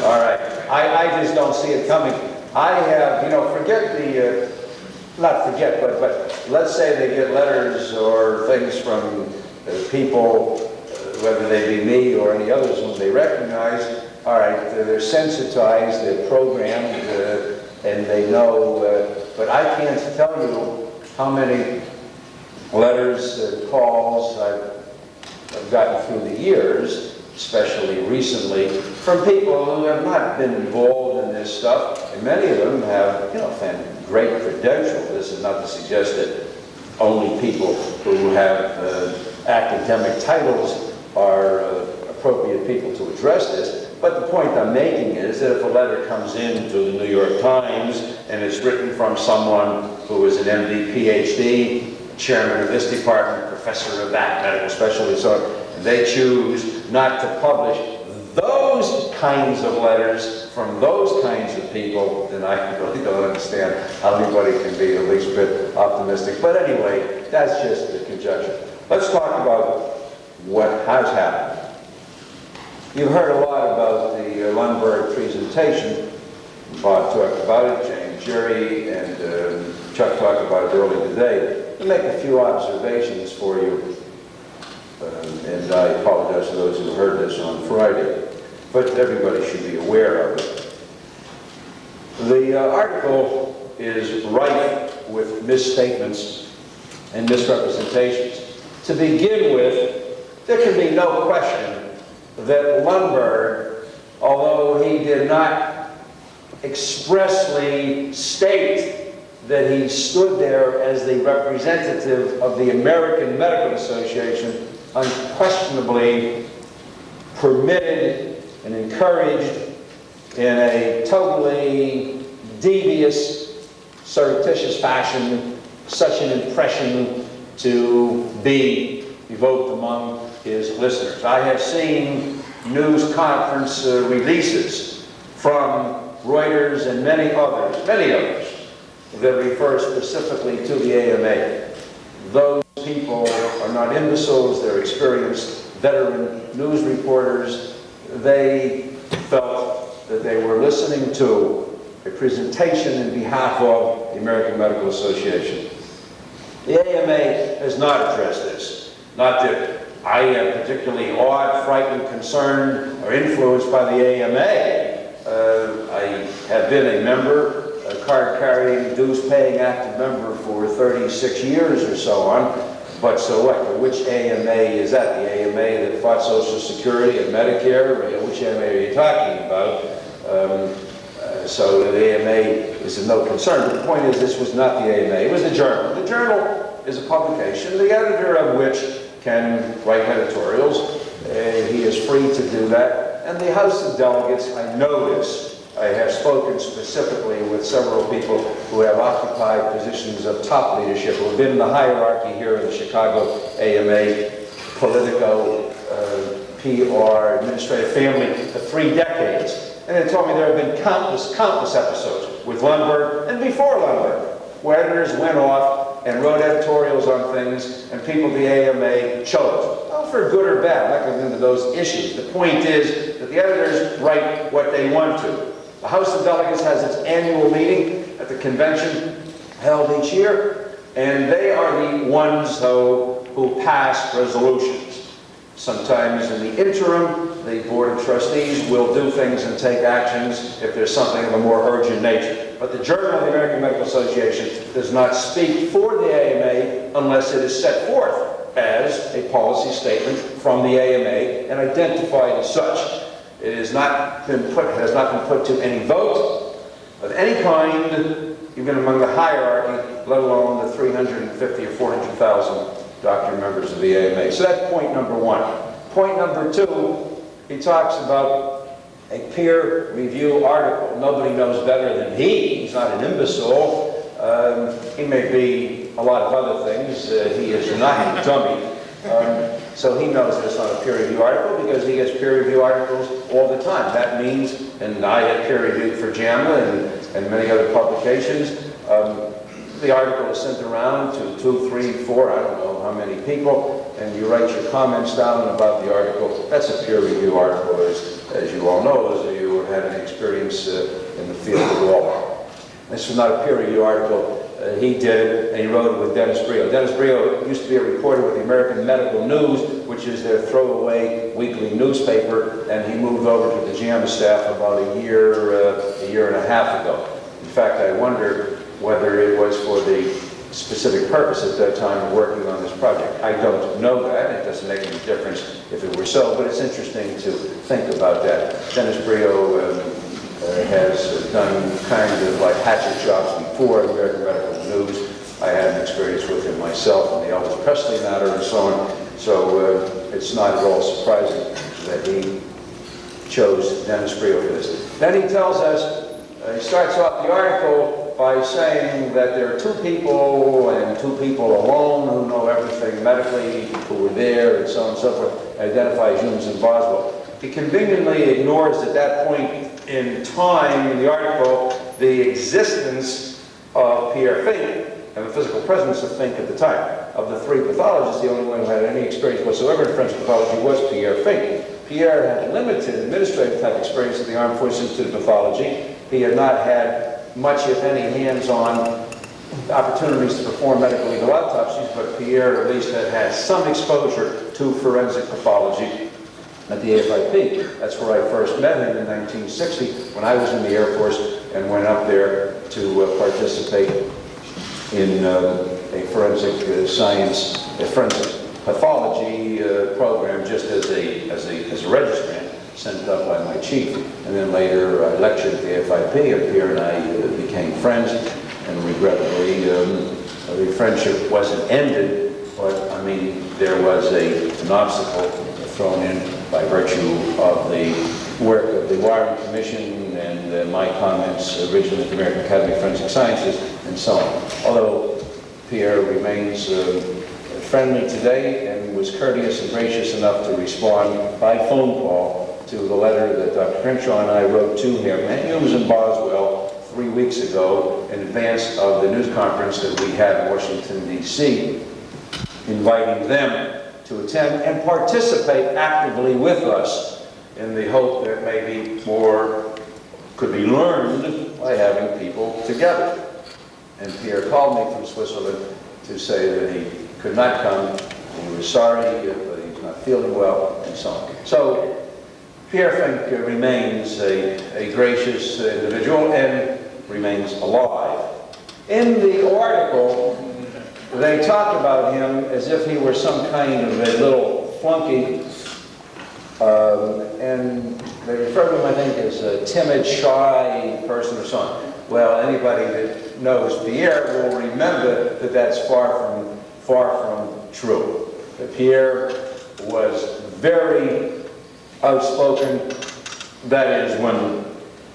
All right. I just don't see it coming. I have, forget the, not forget, but let's say they get letters or things from people, whether they be me or any others whom they recognize. All right, they're sensitized, they're programmed, and they know, but I can't tell you how many letters, calls I've gotten through the years, especially recently, from people who have not been involved in this stuff, and many of them have, great credentials. This is not to suggest that only people who have academic titles are appropriate people to address this. But the point I'm making is that if a letter comes in to the New York Times and it's written from someone who is an MD, PhD, chairman of this department, professor of that, medical specialty, so on, they choose not to publish those kinds of letters from those kinds of people, then I really don't understand how anybody can be the least bit optimistic. But anyway, that's just the conjecture. Let's talk about what has happened. You've heard a lot about the Lundberg presentation. Bob talked about it, James, Jerry, and Chuck talked about it earlier today. To make a few observations for you, and I apologize to those who heard this on Friday, but everybody should be aware of it. The article is rife with misstatements and misrepresentations. To begin with, there can be no question that Lundberg, although he did not expressly state that he stood there as the representative of the American Medical Association, unquestionably permitted and encouraged in a totally devious, surreptitious fashion such an impression to be evoked among his listeners. I have seen news conference releases from Reuters and many others, that refer specifically to the AMA. Those people are not imbeciles, they're experienced veteran news reporters. They felt that they were listening to a presentation in behalf of the American Medical Association. The AMA has not addressed this. Not that I am particularly awed, frightened, concerned, or influenced by the AMA. I have been a member, a card-carrying, dues-paying active member for 36 years or so on. But so what? Which AMA is that? The AMA that fought Social Security and Medicare? Which AMA are you talking about? So the AMA is of no concern. But the point is, this was not the AMA. It was the Journal. The Journal is a publication, the editor of which can write editorials. He is free to do that. And the House of Delegates, I know this. I have spoken specifically with several people who have occupied positions of top leadership, who have been in the hierarchy here in the Chicago AMA, Politico, PR, administrative family for 3 decades. And they told me there have been countless episodes with Lundberg and before Lundberg, where editors went off and wrote editorials on things and people at the AMA chose. Well, for good or bad, I'm not going into those issues. The point is that the editors write what they want to. The House of Delegates has its annual meeting at the convention held each year, and they are the ones, though, who pass resolutions. Sometimes in the interim, the Board of Trustees will do things and take actions if there's something of a more urgent nature. But the Journal of the American Medical Association does not speak for the AMA unless it is set forth as a policy statement from the AMA and identified as such. It has not been put to any vote of any kind, even among the hierarchy, let alone the 350 or 400,000 doctor members of the AMA. So that's point number one. Point number two, he talks about a peer review article. Nobody knows better than he. He's not an imbecile. He may be a lot of other things. He is not a dummy. So he knows that it's not a peer review article because he gets peer review articles all the time. That means, and I have peer reviewed for JAMA and many other publications, the article is sent around to 2, 3, 4, I don't know how many people, and you write your comments down about the article. That's a peer review article, as you all know, those of you who have had an experience in the field of law. This was not a peer review article. He did it, and he wrote it with Dennis Brio. Dennis Brio used to be a reporter with the American Medical News, which is their throwaway weekly newspaper, and he moved over to the JAMA staff about a year and a half ago. In fact, I wonder whether it was for the specific purpose at that time of working on this project. I don't know that. It doesn't make any difference if it were so, but it's interesting to think about that. Dennis Brio has done kind of like hatchet jobs before American Medical News. I had an experience with him myself on the Elvis Presley matter and so on. So it's not at all surprising that he chose Dennis Friel for this. Then he tells us, he starts off the article by saying that there are two people and two people alone who know everything medically, who were there, and so on and so forth, identifies Humes and Boswell. He conveniently ignores at that point in time in the article the existence of Pierre Fink and the physical presence of Fink at the time. Of the three pathologists, the only one who had any experience whatsoever in French pathology was Pierre Fink. Pierre had limited administrative type experience at the Armed Forces Institute of Pathology. He had not had much, if any, hands-on opportunities to perform medical legal autopsies, but Pierre at least had had some exposure to forensic pathology at the AFIP. That's where I first met him in 1960 when I was in the Air Force and went up there to participate in a forensic science, a forensic pathology program just as a registrant sent up by my chief. And then later I lectured at the AFIP, and Pierre and I became friends, and regrettably the friendship wasn't ended, but I mean there was an obstacle thrown in by virtue of the work of the Wiring Commission and my comments originally at the American Academy of Forensic Sciences and so on. Although Pierre remains friendly today and was courteous and gracious enough to respond by phone call to the letter that Dr. Crenshaw and I wrote to him and Humes and Boswell 3 weeks ago in advance of the news conference that we had in Washington, D.C., inviting them to attend and participate actively with us in the hope that maybe more could be learned by having people together. And Pierre called me from Switzerland to say that he could not come, he was sorry, but he's not feeling well, and so on. So Pierre Fink remains a gracious individual and remains alive. In the article, they talk about him as if he were some kind of a little flunky, and they refer to him, I think, as a timid, shy person or so on. Well, anybody that knows Pierre will remember that that's far from true. That Pierre was very outspoken, that is, when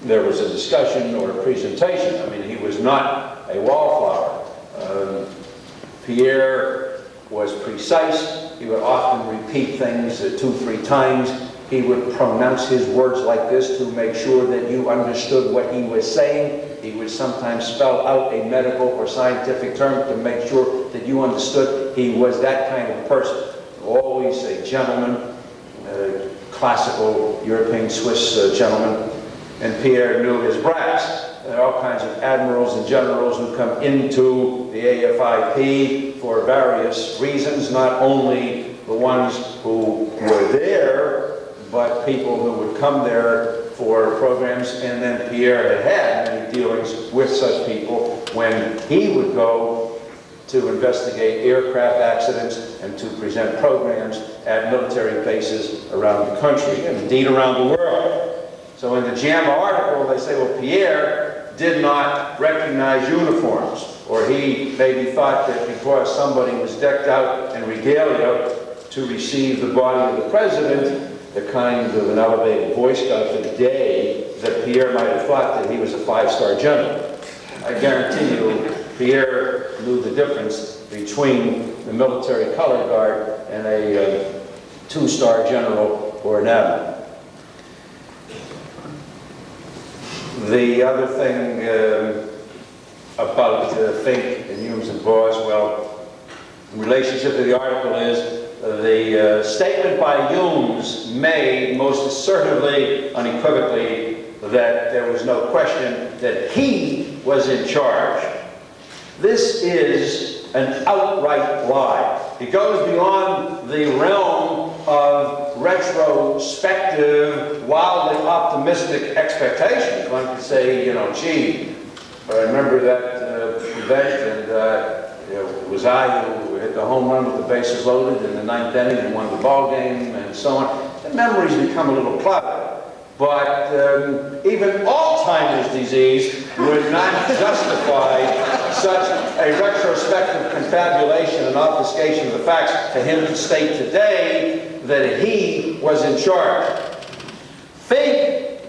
there was a discussion or a presentation. I mean, he was not a wallflower. Pierre was precise. He would often repeat things 2-3 times. He would pronounce his words like this to make sure that you understood what he was saying. He would sometimes spell out a medical or scientific term to make sure that you understood. He was that kind of person. Always a gentleman, classical European Swiss gentleman. And Pierre knew his brass. There are all kinds of admirals and generals who come into the AFIP for various reasons, not only the ones who were there, but people who would come there for programs. And then Pierre had many dealings with such people when he would go to investigate aircraft accidents and to present programs at military bases around the country and indeed around the world. So in the JAMA article, they say, well, Pierre did not recognize uniforms, or he maybe thought that because somebody was decked out in regalia to receive the body of the president, the kind of an elevated Boy Scout for the day, that Pierre might have thought that he was a 5-star general. I guarantee you, Pierre knew the difference between the military color guard and a 2-star general or an admiral. The other thing about Fink and Humes and Boswell in relationship to the article is the statement by Humes made most assertively, unequivocally, that there was no question that he was in charge. This is an outright lie. It goes beyond the realm of retrospective, wildly optimistic expectations. One could say, you know, gee, I remember that event, and it was I who hit the home run with the bases loaded in the 9th inning and won the ball game, and so on. The memories become a little clouded. But even all-time Alzheimer's disease would not justify such a retrospective confabulation and obfuscation of the facts to him to state today that he was in charge. Fink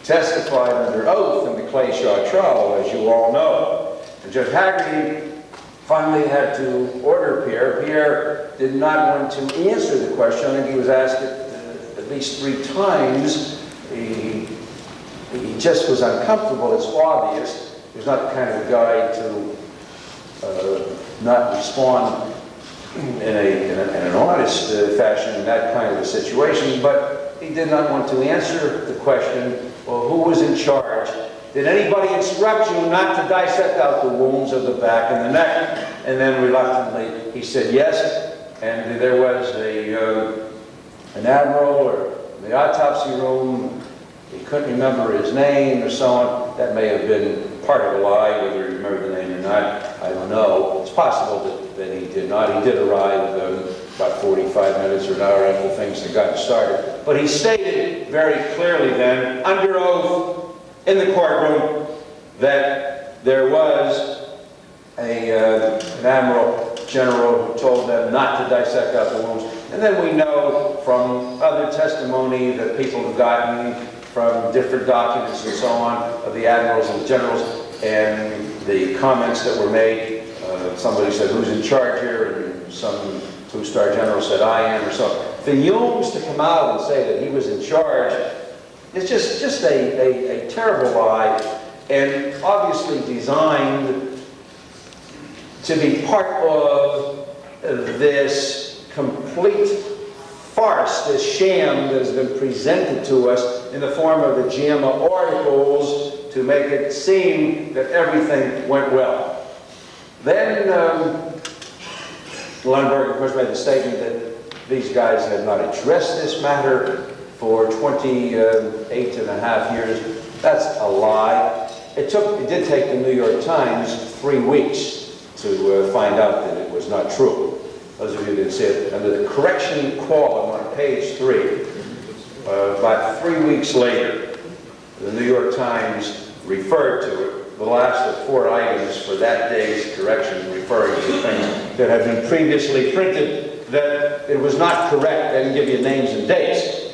testified under oath in the Crenshaw trial, as you all know. And Judge Haggerty finally had to order Pierre. Pierre did not want to answer the question. I think he was asked it at least 3 times. He just was uncomfortable. It's obvious. He was not the kind of guy to not respond in an honest fashion in that kind of a situation, but he did not want to answer the question, well, who was in charge? Did anybody instruct you not to dissect out the wounds of the back and the neck? And then reluctantly he said yes, and there was an admiral or in the autopsy room. He couldn't remember his name or so on. That may have been part of a lie, whether he remembered the name or not, I don't know. It's possible that he did not. He did arrive about 45 minutes or an hour after things had gotten started. But he stated very clearly then, under oath, in the courtroom, that there was an admiral general who told them not to dissect out the wounds. And then we know from other testimony that people have gotten from different documents and so on of the admirals and generals and the comments that were made. Somebody said, who's in charge here? And some two-star general said, I am, or so. For Humes to come out and say that he was in charge is just a terrible lie, and obviously designed to be part of this complete farce, this sham that has been presented to us in the form of the JAMA articles to make it seem that everything went well. Then Lundberg, of course, made the statement that these guys had not addressed this matter for 28.5 years. That's a lie. It did take the New York Times 3 weeks to find out that it was not true. Those of you who didn't see it, under the correction column on page 3, about 3 weeks later, the New York Times referred to it. The last of 4 items for that day's correction, referring to things that had been previously printed, that it was not correct. They didn't give you names and dates,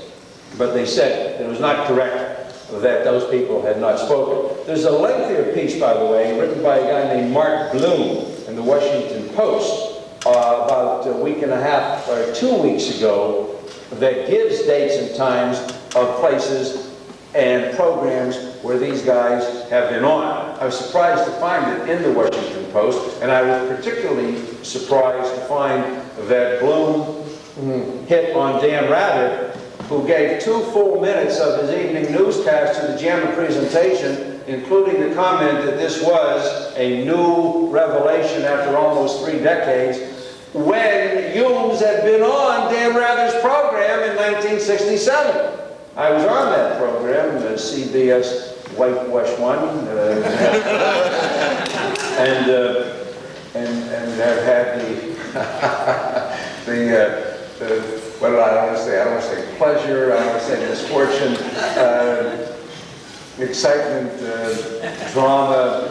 but they said that it was not correct, that those people had not spoken. There's a lengthier piece, by the way, written by a guy named Mark Bloom in the Washington Post about a week and a half or 2 weeks ago that gives dates and times of places and programs where these guys have been on. I was surprised to find it in the Washington Post, and I was particularly surprised to find that Bloom hit on Dan Rather, who gave 2 full minutes of his evening newscast to the JAMA presentation, including the comment that this was a new revelation after almost 3 decades, when Humes had been on Dan Rather's program in 1967. I was on that program, CBS Whitewash 1, and have had what I don't want to say. I don't want to say pleasure. I don't want to say misfortune, excitement, drama,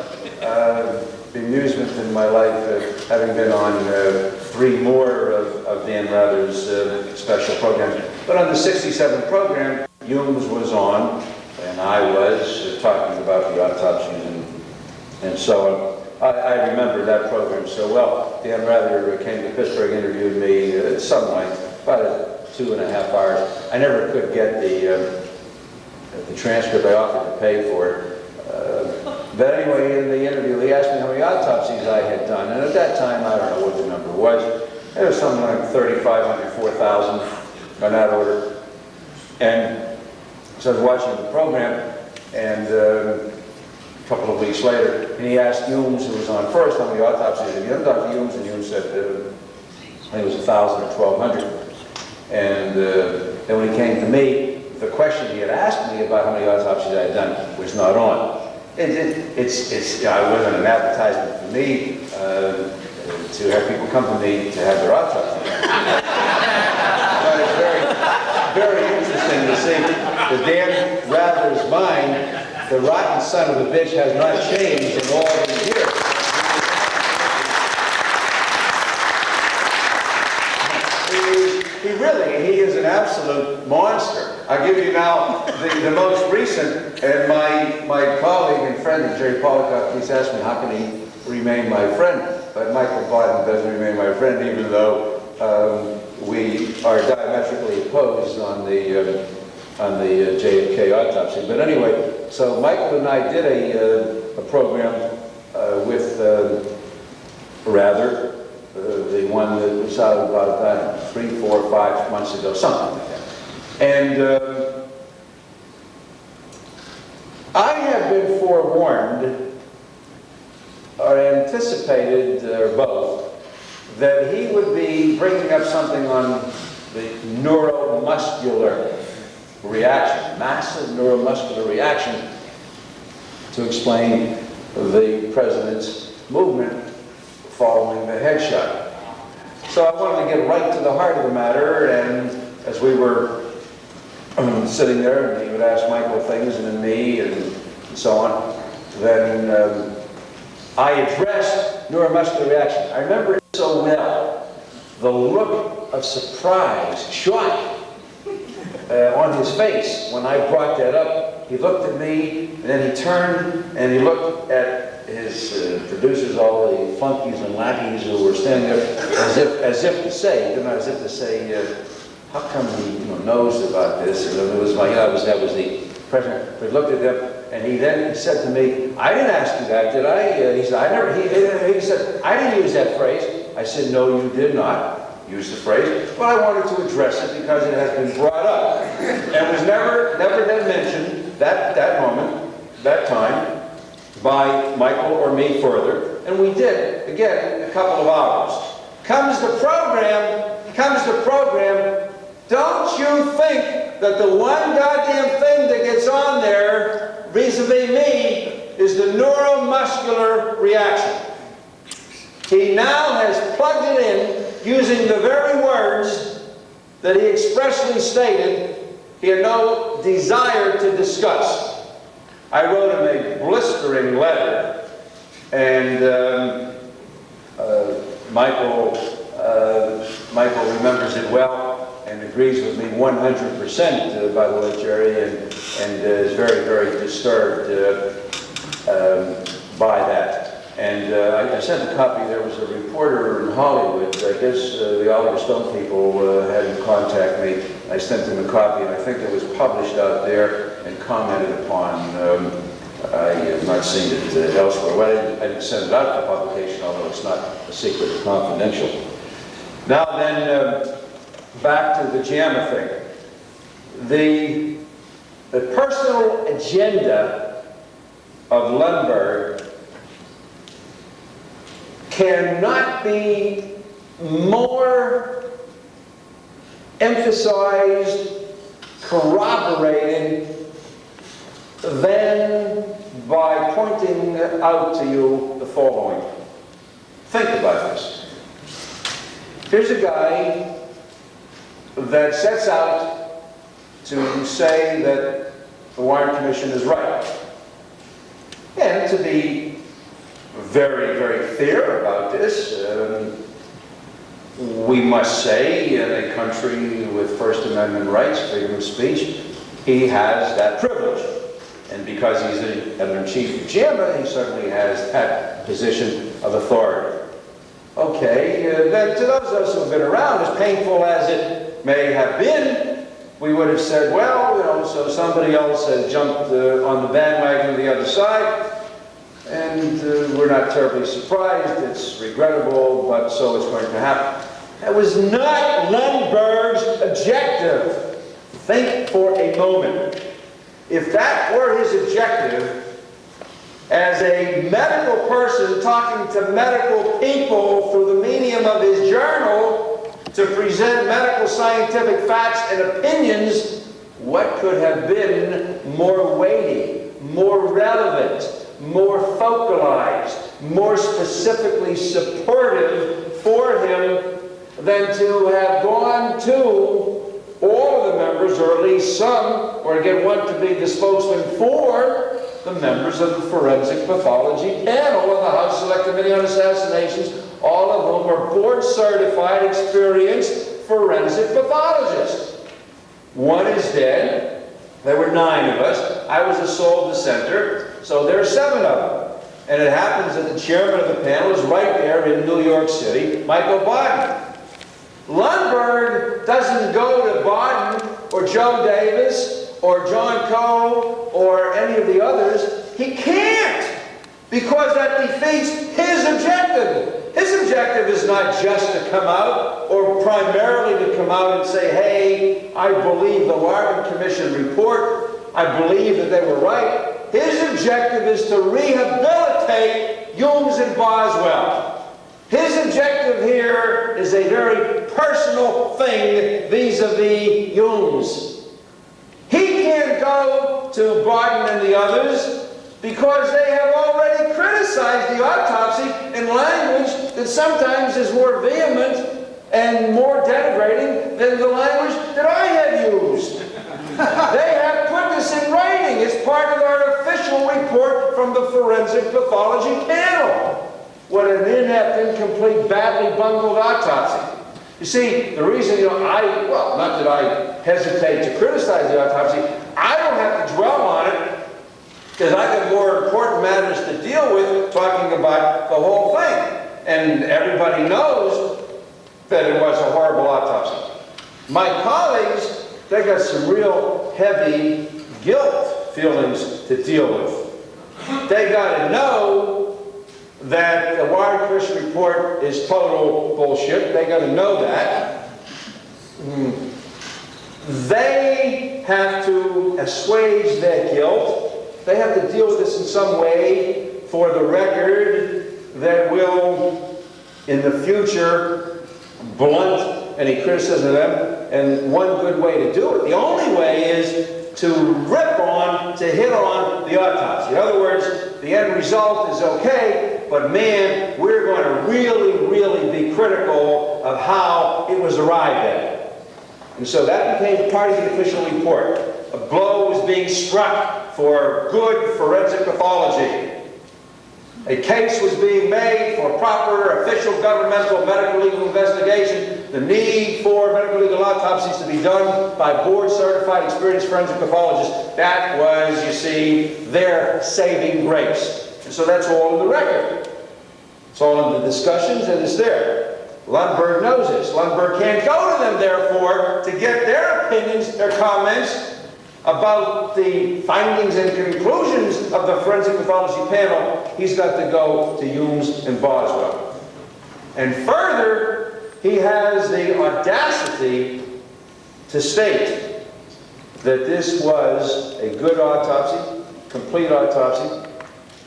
amusement in my life, having been on 3 more of Dan Rather's special programs. But on the 67 program, Humes was on, and I was talking about the autopsies and so on. I remember that program so well. Dan Rather came to Pittsburgh, interviewed me at some length, about 2.5 hours. I never could get the transcript. I offered to pay for it. But anyway, in the interview, he asked me how many autopsies I had done, and at that time, I don't know what the number was. It was something like 3,500, 4,000, on that order. And so I was watching the program, and a couple of weeks later, and he asked Humes, who was on first, how many autopsies have you done, Dr. Humes? And Humes said, I think it was 1,000 or 1,200. And then when he came to me, the question he had asked me about how many autopsies I had done was not on. It wasn't an advertisement for me to have people come to me to have their autopsy. But it's very, very interesting to see the Dan Rather's mind the rotten son of a bitch has not changed in all these years. He is an absolute monster. I'll give you now the most recent, and my colleague and friend, Jerry Polikoff, he's asked me how can he remain my friend, but Michael Biden doesn't remain my friend, even though we are diametrically opposed on the JFK autopsy. But anyway, so Michael and I did a program with the one that was out about 3, 4, 5 months ago, something like that. And I have been forewarned, or anticipated, or both, that he would be bringing up something on the neuromuscular reaction, massive neuromuscular reaction, to explain the president's movement following the headshot. So I wanted to get right to the heart of the matter, and as we were sitting there, and he would ask Michael things, and then me, and so on, then I addressed neuromuscular reaction. I remember it so well, the look of surprise, shock on his face when I brought that up. He looked at me, and then he turned, and he looked at his producers, all the flunkies and lackeys who were standing there, as if to say, how come he knows about this? And it was that was the president. But he looked at them, and he then said to me, "I didn't ask you that, did I?" He said, "I never." He said, "I didn't use that phrase." I said, "No, you did not use the phrase, but I wanted to address it because it has been brought up and was never then mentioned that time by Michael or me further, and we did again a couple of hours. Comes the program. Don't you think that the one goddamn thing that gets on there vis-a-vis me is the neuromuscular reaction? He now has plugged it in using the very words that he expressly stated he had no desire to discuss. I wrote him a blistering letter, and Michael remembers it well and agrees with me 100%, by the way, Jerry, and is very, very disturbed by that. And I sent a copy. There was a reporter in Hollywood, I guess the Oliver Stone people had him contact me. I sent him a copy, and I think it was published out there and commented upon. I have not seen it elsewhere. Well, I didn't send it out for publication, although it's not a secret or confidential. Now then, back to the JAMA thing. The personal agenda of Lundberg cannot be more emphasized, corroborated, than by pointing out to you the following. Think about this. Here's a guy that sets out to say that the Warren Commission is right. And to be very, very clear about this, we must say in a country with First Amendment rights, freedom of speech, he has that privilege. And because he's the editor-in-chief of JAMA, he certainly has that position of authority. Okay, then to those of us who have been around, as painful as it may have been, we would have said, well, so somebody else has jumped on the bandwagon on the other side, and we're not terribly surprised. It's regrettable, but so it's going to happen. That was not Lundberg's objective. Think for a moment. If that were his objective, as a medical person talking to medical people through the medium of his journal to present medical scientific facts and opinions, what could have been more weighty, more relevant, more focalized, more specifically supportive for him than to have gone to all of the members, or at least some, or get one to be the spokesman for the members of the forensic pathology panel of the House Select Committee on Assassinations, all of whom are board-certified, experienced forensic pathologists. One is dead. There were 9 of us. I was the sole dissenter, so there are 7 of them. And it happens that the chairman of the panel is right there in New York City, Michael Baden. Lundberg doesn't go to Baden or Joe Davis or John Coe or any of the others. He can't, because that defeats his objective. His objective is not just to come out, or primarily to come out and say, hey, I believe the Warren Commission report, I believe that they were right. His objective is to rehabilitate Humes and Boswell. His objective here is a very personal thing vis-a-vis Humes. He can't go to Barton and the others because they have already criticized the autopsy in language that sometimes is more vehement and more denigrating than the language that I had used. They have put this in writing. It's part of our official report from the forensic pathology panel. What an inept, incomplete, badly bungled autopsy. You see, the reason, well, not that I hesitate to criticize the autopsy, I don't have to dwell on it because I have more important matters to deal with talking about the whole thing. And everybody knows that it was a horrible autopsy. My colleagues, they got some real heavy guilt feelings to deal with. They got to know that the Warren Commission report is total bullshit. They got to know that. They have to assuage their guilt. They have to deal with this in some way for the record that will, in the future, blunt any criticism of them. And one good way to do it, the only way, is to rip on, to hit on the autopsy. In other words, the end result is okay, but man, we're going to really, really be critical of how it was arrived at. And so that became part of the official report. A blow was being struck for good forensic pathology. A case was being made for proper official governmental medical legal investigation. The need for medical legal autopsies to be done by board-certified experienced forensic pathologists. That was, you see, their saving grace. And so that's all in the record. It's all in the discussions, and it's there. Lundberg knows this. Lundberg can't go to them, therefore, to get their opinions, their comments about the findings and conclusions of the forensic pathology panel. He's got to go to Humes and Boswell. And further, he has the audacity to state that this was a good autopsy, complete autopsy,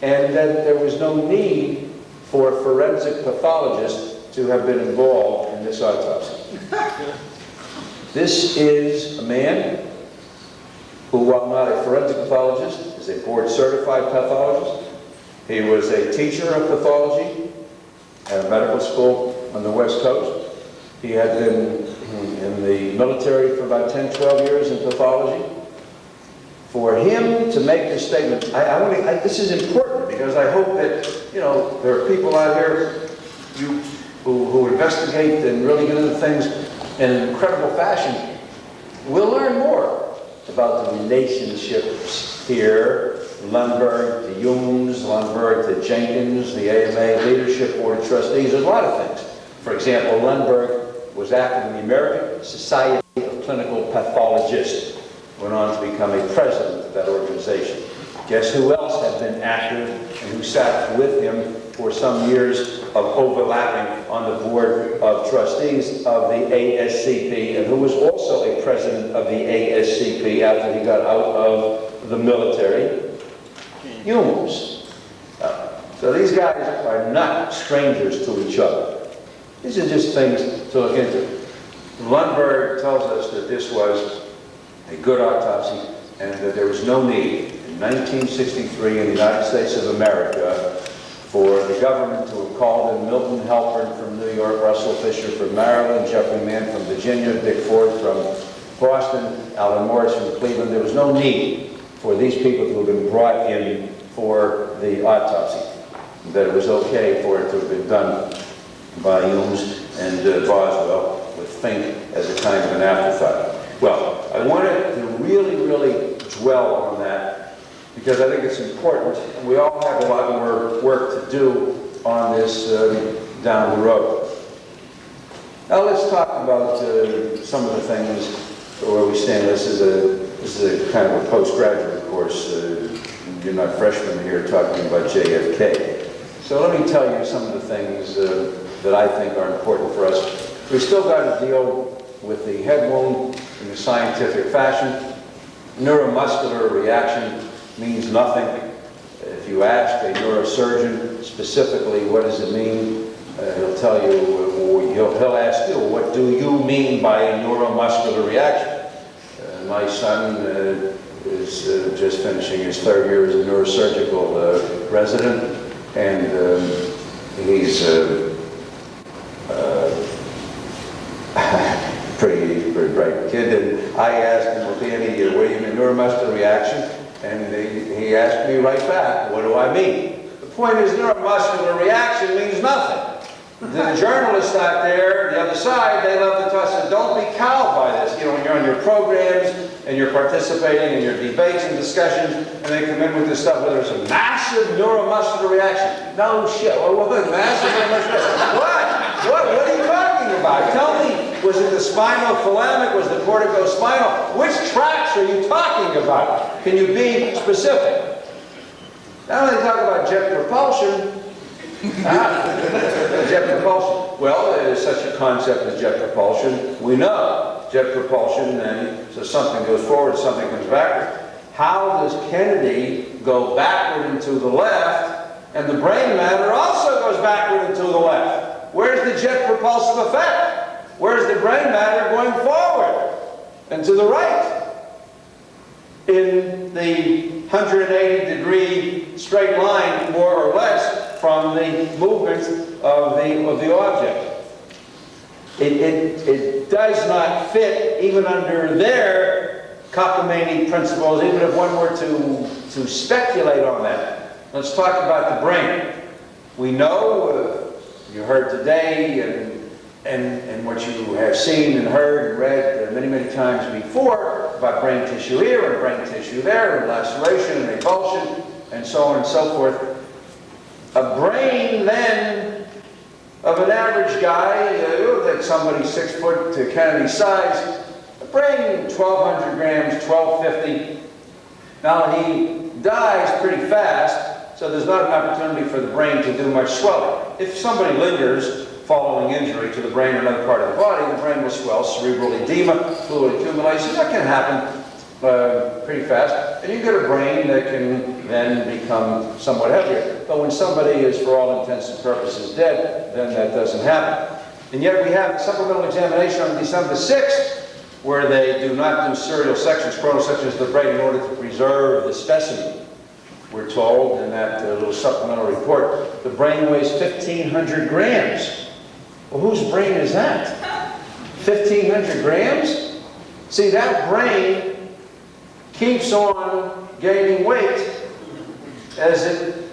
and that there was no need for forensic pathologists to have been involved in this autopsy. This is a man who, while not a forensic pathologist, is a board-certified pathologist. He was a teacher of pathology at a medical school on the West Coast. He had been in the military for about 10, 12 years in pathology. For him to make this statement, this is important because I hope that, there are people out here who investigate and really get into things in an incredible fashion. We'll learn more about the relationships here. Lundberg to Humes, Lundberg to Jenkins, the AMA Leadership Board of Trustees, there's a lot of things. For example, Lundberg was active in the American Society of Clinical Pathologists, went on to become a president of that organization. Guess who else had been active and who sat with him for some years of overlapping on the board of trustees of the ASCP, and who was also a president of the ASCP after he got out of the military? Humes. So these guys are not strangers to each other. These are just things to look into. Lundberg tells us that this was a good autopsy and that there was no need in 1963 in the United States of America for the government to have called in Milton Halpern from New York, Russell Fisher from Maryland, Jeffrey Mann from Virginia, Dick Ford from Boston, Alan Morris from Cleveland. There was no need for these people to have been brought in for the autopsy, that it was okay for it to have been done by Humes and Boswell with Fink as a kind of an afterthought. Well, I wanted to really, really dwell on that because I think it's important. We all have a lot more work to do on this down the road. Now let's talk about some of the things where we stand. This is a kind of a postgraduate course. You're not freshmen here talking about JFK. So let me tell you some of the things that I think are important for us. We still got to deal with the head wound in a scientific fashion. Neuromuscular reaction means nothing. If you ask a neurosurgeon specifically, what does it mean? He'll tell you, he'll ask you, what do you mean by a neuromuscular reaction? My son is just finishing his 3rd year as a neurosurgical resident, and he's pretty bright kid. And I asked him, what do you mean, neuromuscular reaction? And he asked me right back, what do I mean? The point is, neuromuscular reaction means nothing. The journalists out there, the other side, they love to toss it. Don't be cowed by this. You know, when you're on your programs and you're participating in your debates and discussions, and they come in with this stuff, whether it's a massive neuromuscular reaction. No shit. What? Massive neuromuscular reaction? What are you talking about? Tell me, was it the spinothalamic? Was the corticospinal? Which tracts are you talking about? Can you be specific? Now when they talk about jet propulsion, jet propulsion. Well, there's such a concept as jet propulsion. We know jet propulsion, and so something goes forward, something comes backward. How does Kennedy go backward and to the left, and the brain matter also goes backward and to the left? Where's the jet propulsive effect? Where's the brain matter going forward and to the right? In the 180-degree straight line, more or less, from the movement of the object. It does not fit even under their cockamamie principles, even if one were to speculate on that. Let's talk about the brain. We know, you heard today, and what you have seen and heard and read many, many times before about brain tissue here and brain tissue there, and laceration and avulsion, and so on and so forth. A brain, then, of an average guy, like somebody 6 foot to Kennedy size, a brain 1,200 grams, 1,250. Now, he dies pretty fast, so there's not an opportunity for the brain to do much swelling. If somebody lingers following injury to the brain or another part of the body, the brain will swell, cerebral edema, fluid accumulation. That can happen pretty fast. And you get a brain that can then become somewhat heavier. But when somebody is, for all intents and purposes, dead, then that doesn't happen. And yet we have a supplemental examination on December 6th, where they do not do serial sections, chronal sections of the brain in order to preserve the specimen. We're told in that little supplemental report, the brain weighs 1,500 grams. Well, whose brain is that? 1,500 grams? See, that brain keeps on gaining weight as it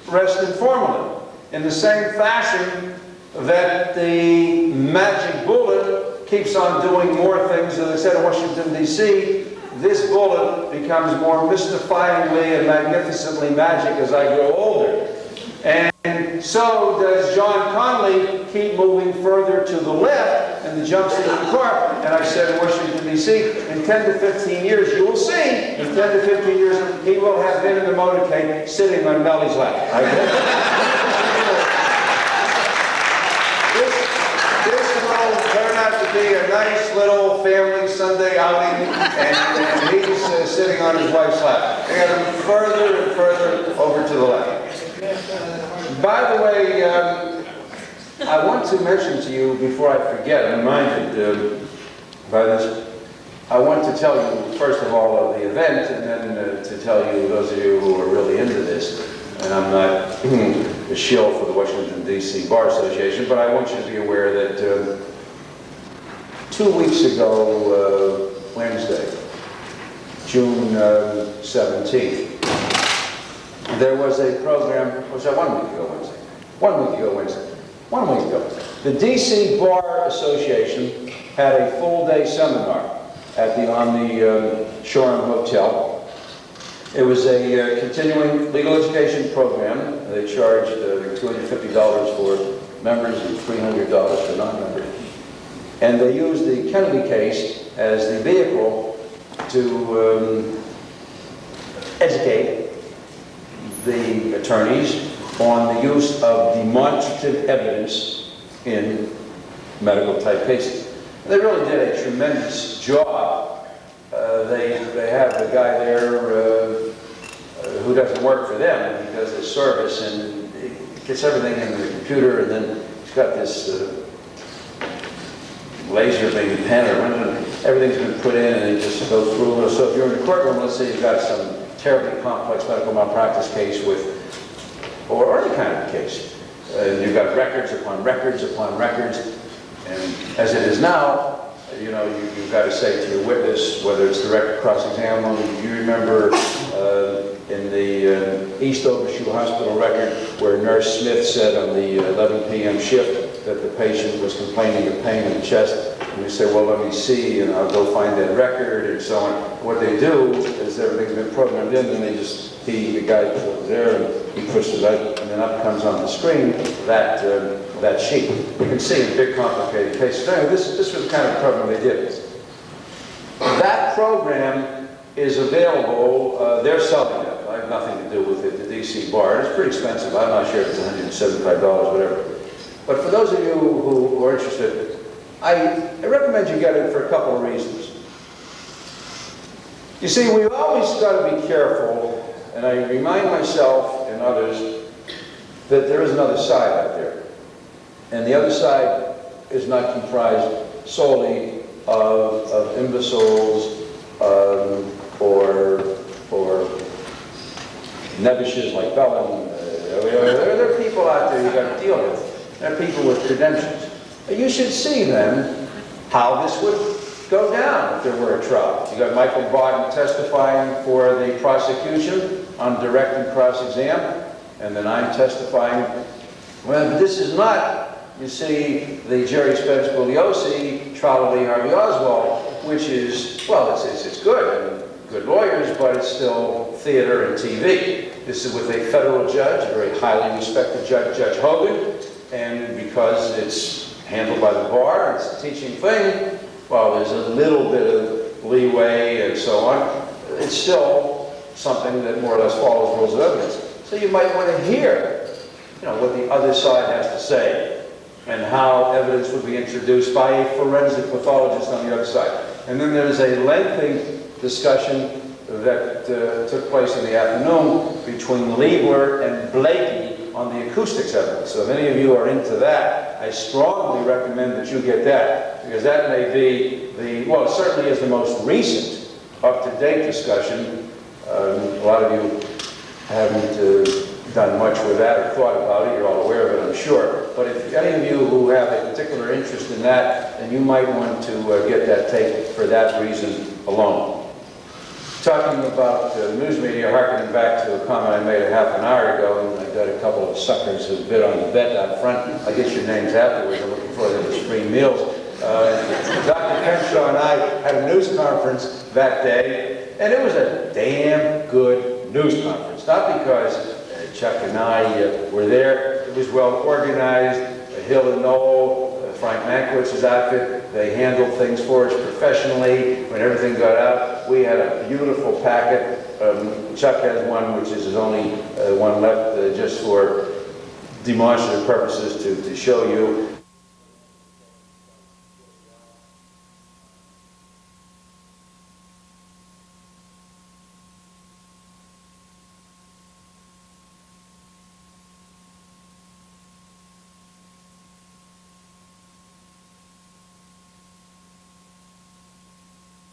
rested formerly, in the same fashion that the magic bullet keeps on doing more things. As I said in Washington, D.C., this bullet becomes more mystifyingly and magnificently magic as I grow older. And so does John Conley keep moving further to the left, and the jumps into the car. And I said in Washington, D.C., in 10 to 15 years, you will see, in 10 to 15 years, he will have been in the motorcade sitting on Melly's lap. This will turn out to be a nice little family Sunday outing, and he's sitting on his wife's lap. They got him further and further over to the left. By the way, I want to mention to you, before I forget, I'm reminded by this, I want to tell you, first of all, of the event, and then to tell you, those of you who are really into this, and I'm not a shill for the Washington, D.C. Bar Association, but I want you to be aware that 2 weeks ago, Wednesday, June 17th. There was a program, was that 1 week ago Wednesday? 1 week ago Wednesday. 1 week ago. The DC Bar Association had a full-day seminar on the Shoreham Hotel. It was a continuing legal education program. They charged $250 for members and $300 for non-members. And they used the Kennedy case as the vehicle to educate the attorneys on the use of demonstrative evidence in medical type cases. They really did a tremendous job. They have a guy there who doesn't work for them, and he does this service, and he gets everything into the computer, and then he's got this laser maybe pen or whatever. Everything's been put in, and they just go through. So if you're in the courtroom, let's say you've got some terribly complex medical malpractice case or any kind of case, and you've got records upon records upon records, and as it is now, you know, you've got to say to your witness, whether it's direct cross-exam, you remember in the East Overshoe Hospital record where Nurse Smith said on the 11 p.m. shift that the patient was complaining of pain in the chest, and you say, well, let me see, and I'll go find that record, and so on. What they do is everything's been programmed in, and the guy goes there, and he pushes it out, and then up comes on the screen that sheet. You can see in big complicated cases. Anyway, this was the kind of program they did. That program is available, they're selling it. I have nothing to do with it, the DC Bar. It's pretty expensive. I'm not sure if it's $175, whatever. But for those of you who are interested, I recommend you get it for a couple of reasons. You see, we've always got to be careful, and I remind myself and others that there is another side out there. And the other side is not comprised solely of imbeciles or nebbishes like Bellin. There are people out there you've got to deal with. There are people with credentials. You should see then how this would go down if there were a trial. You got Michael Bodden testifying for the prosecution on direct and cross-exam, and then I'm testifying. Well, this is not, you see, the Jerry Spence Bugliosi trial of Lee Harvey Oswald, which is, well, it's good, and good lawyers, but it's still theater and TV. This is with a federal judge, a very highly respected judge, Judge Hogan, and because it's handled by the bar, it's a teaching thing, well, there's a little bit of leeway and so on. It's still something that more or less follows rules of evidence. So you might want to hear, you know, what the other side has to say and how evidence would be introduced by a forensic pathologist on the other side. And then there's a lengthy discussion that took place in the afternoon between Liebler and Blakey on the acoustics evidence. So if any of you are into that, I strongly recommend that you get that, because that may be well, it certainly is the most recent, up-to-date discussion. A lot of you haven't done much with that or thought about it. You're all aware of it, I'm sure. But if any of you who have a particular interest in that, then you might want to get that tape for that reason alone. Talking about the news media, harkening back to a comment I made a half an hour ago, and I got a couple of suckers who bid on the bet out front. I get your names afterwards. I'm looking for those free meals. Dr. Crenshaw and I had a news conference that day, and it was a damn good news conference. Not because Chuck and I were there. It was well organized. Hill and Knoll, Frank Mankiewicz's outfit, they handled things for us professionally. When everything got out, we had a beautiful packet. Chuck has one, which is his only one left just for demonstrative purposes to show you.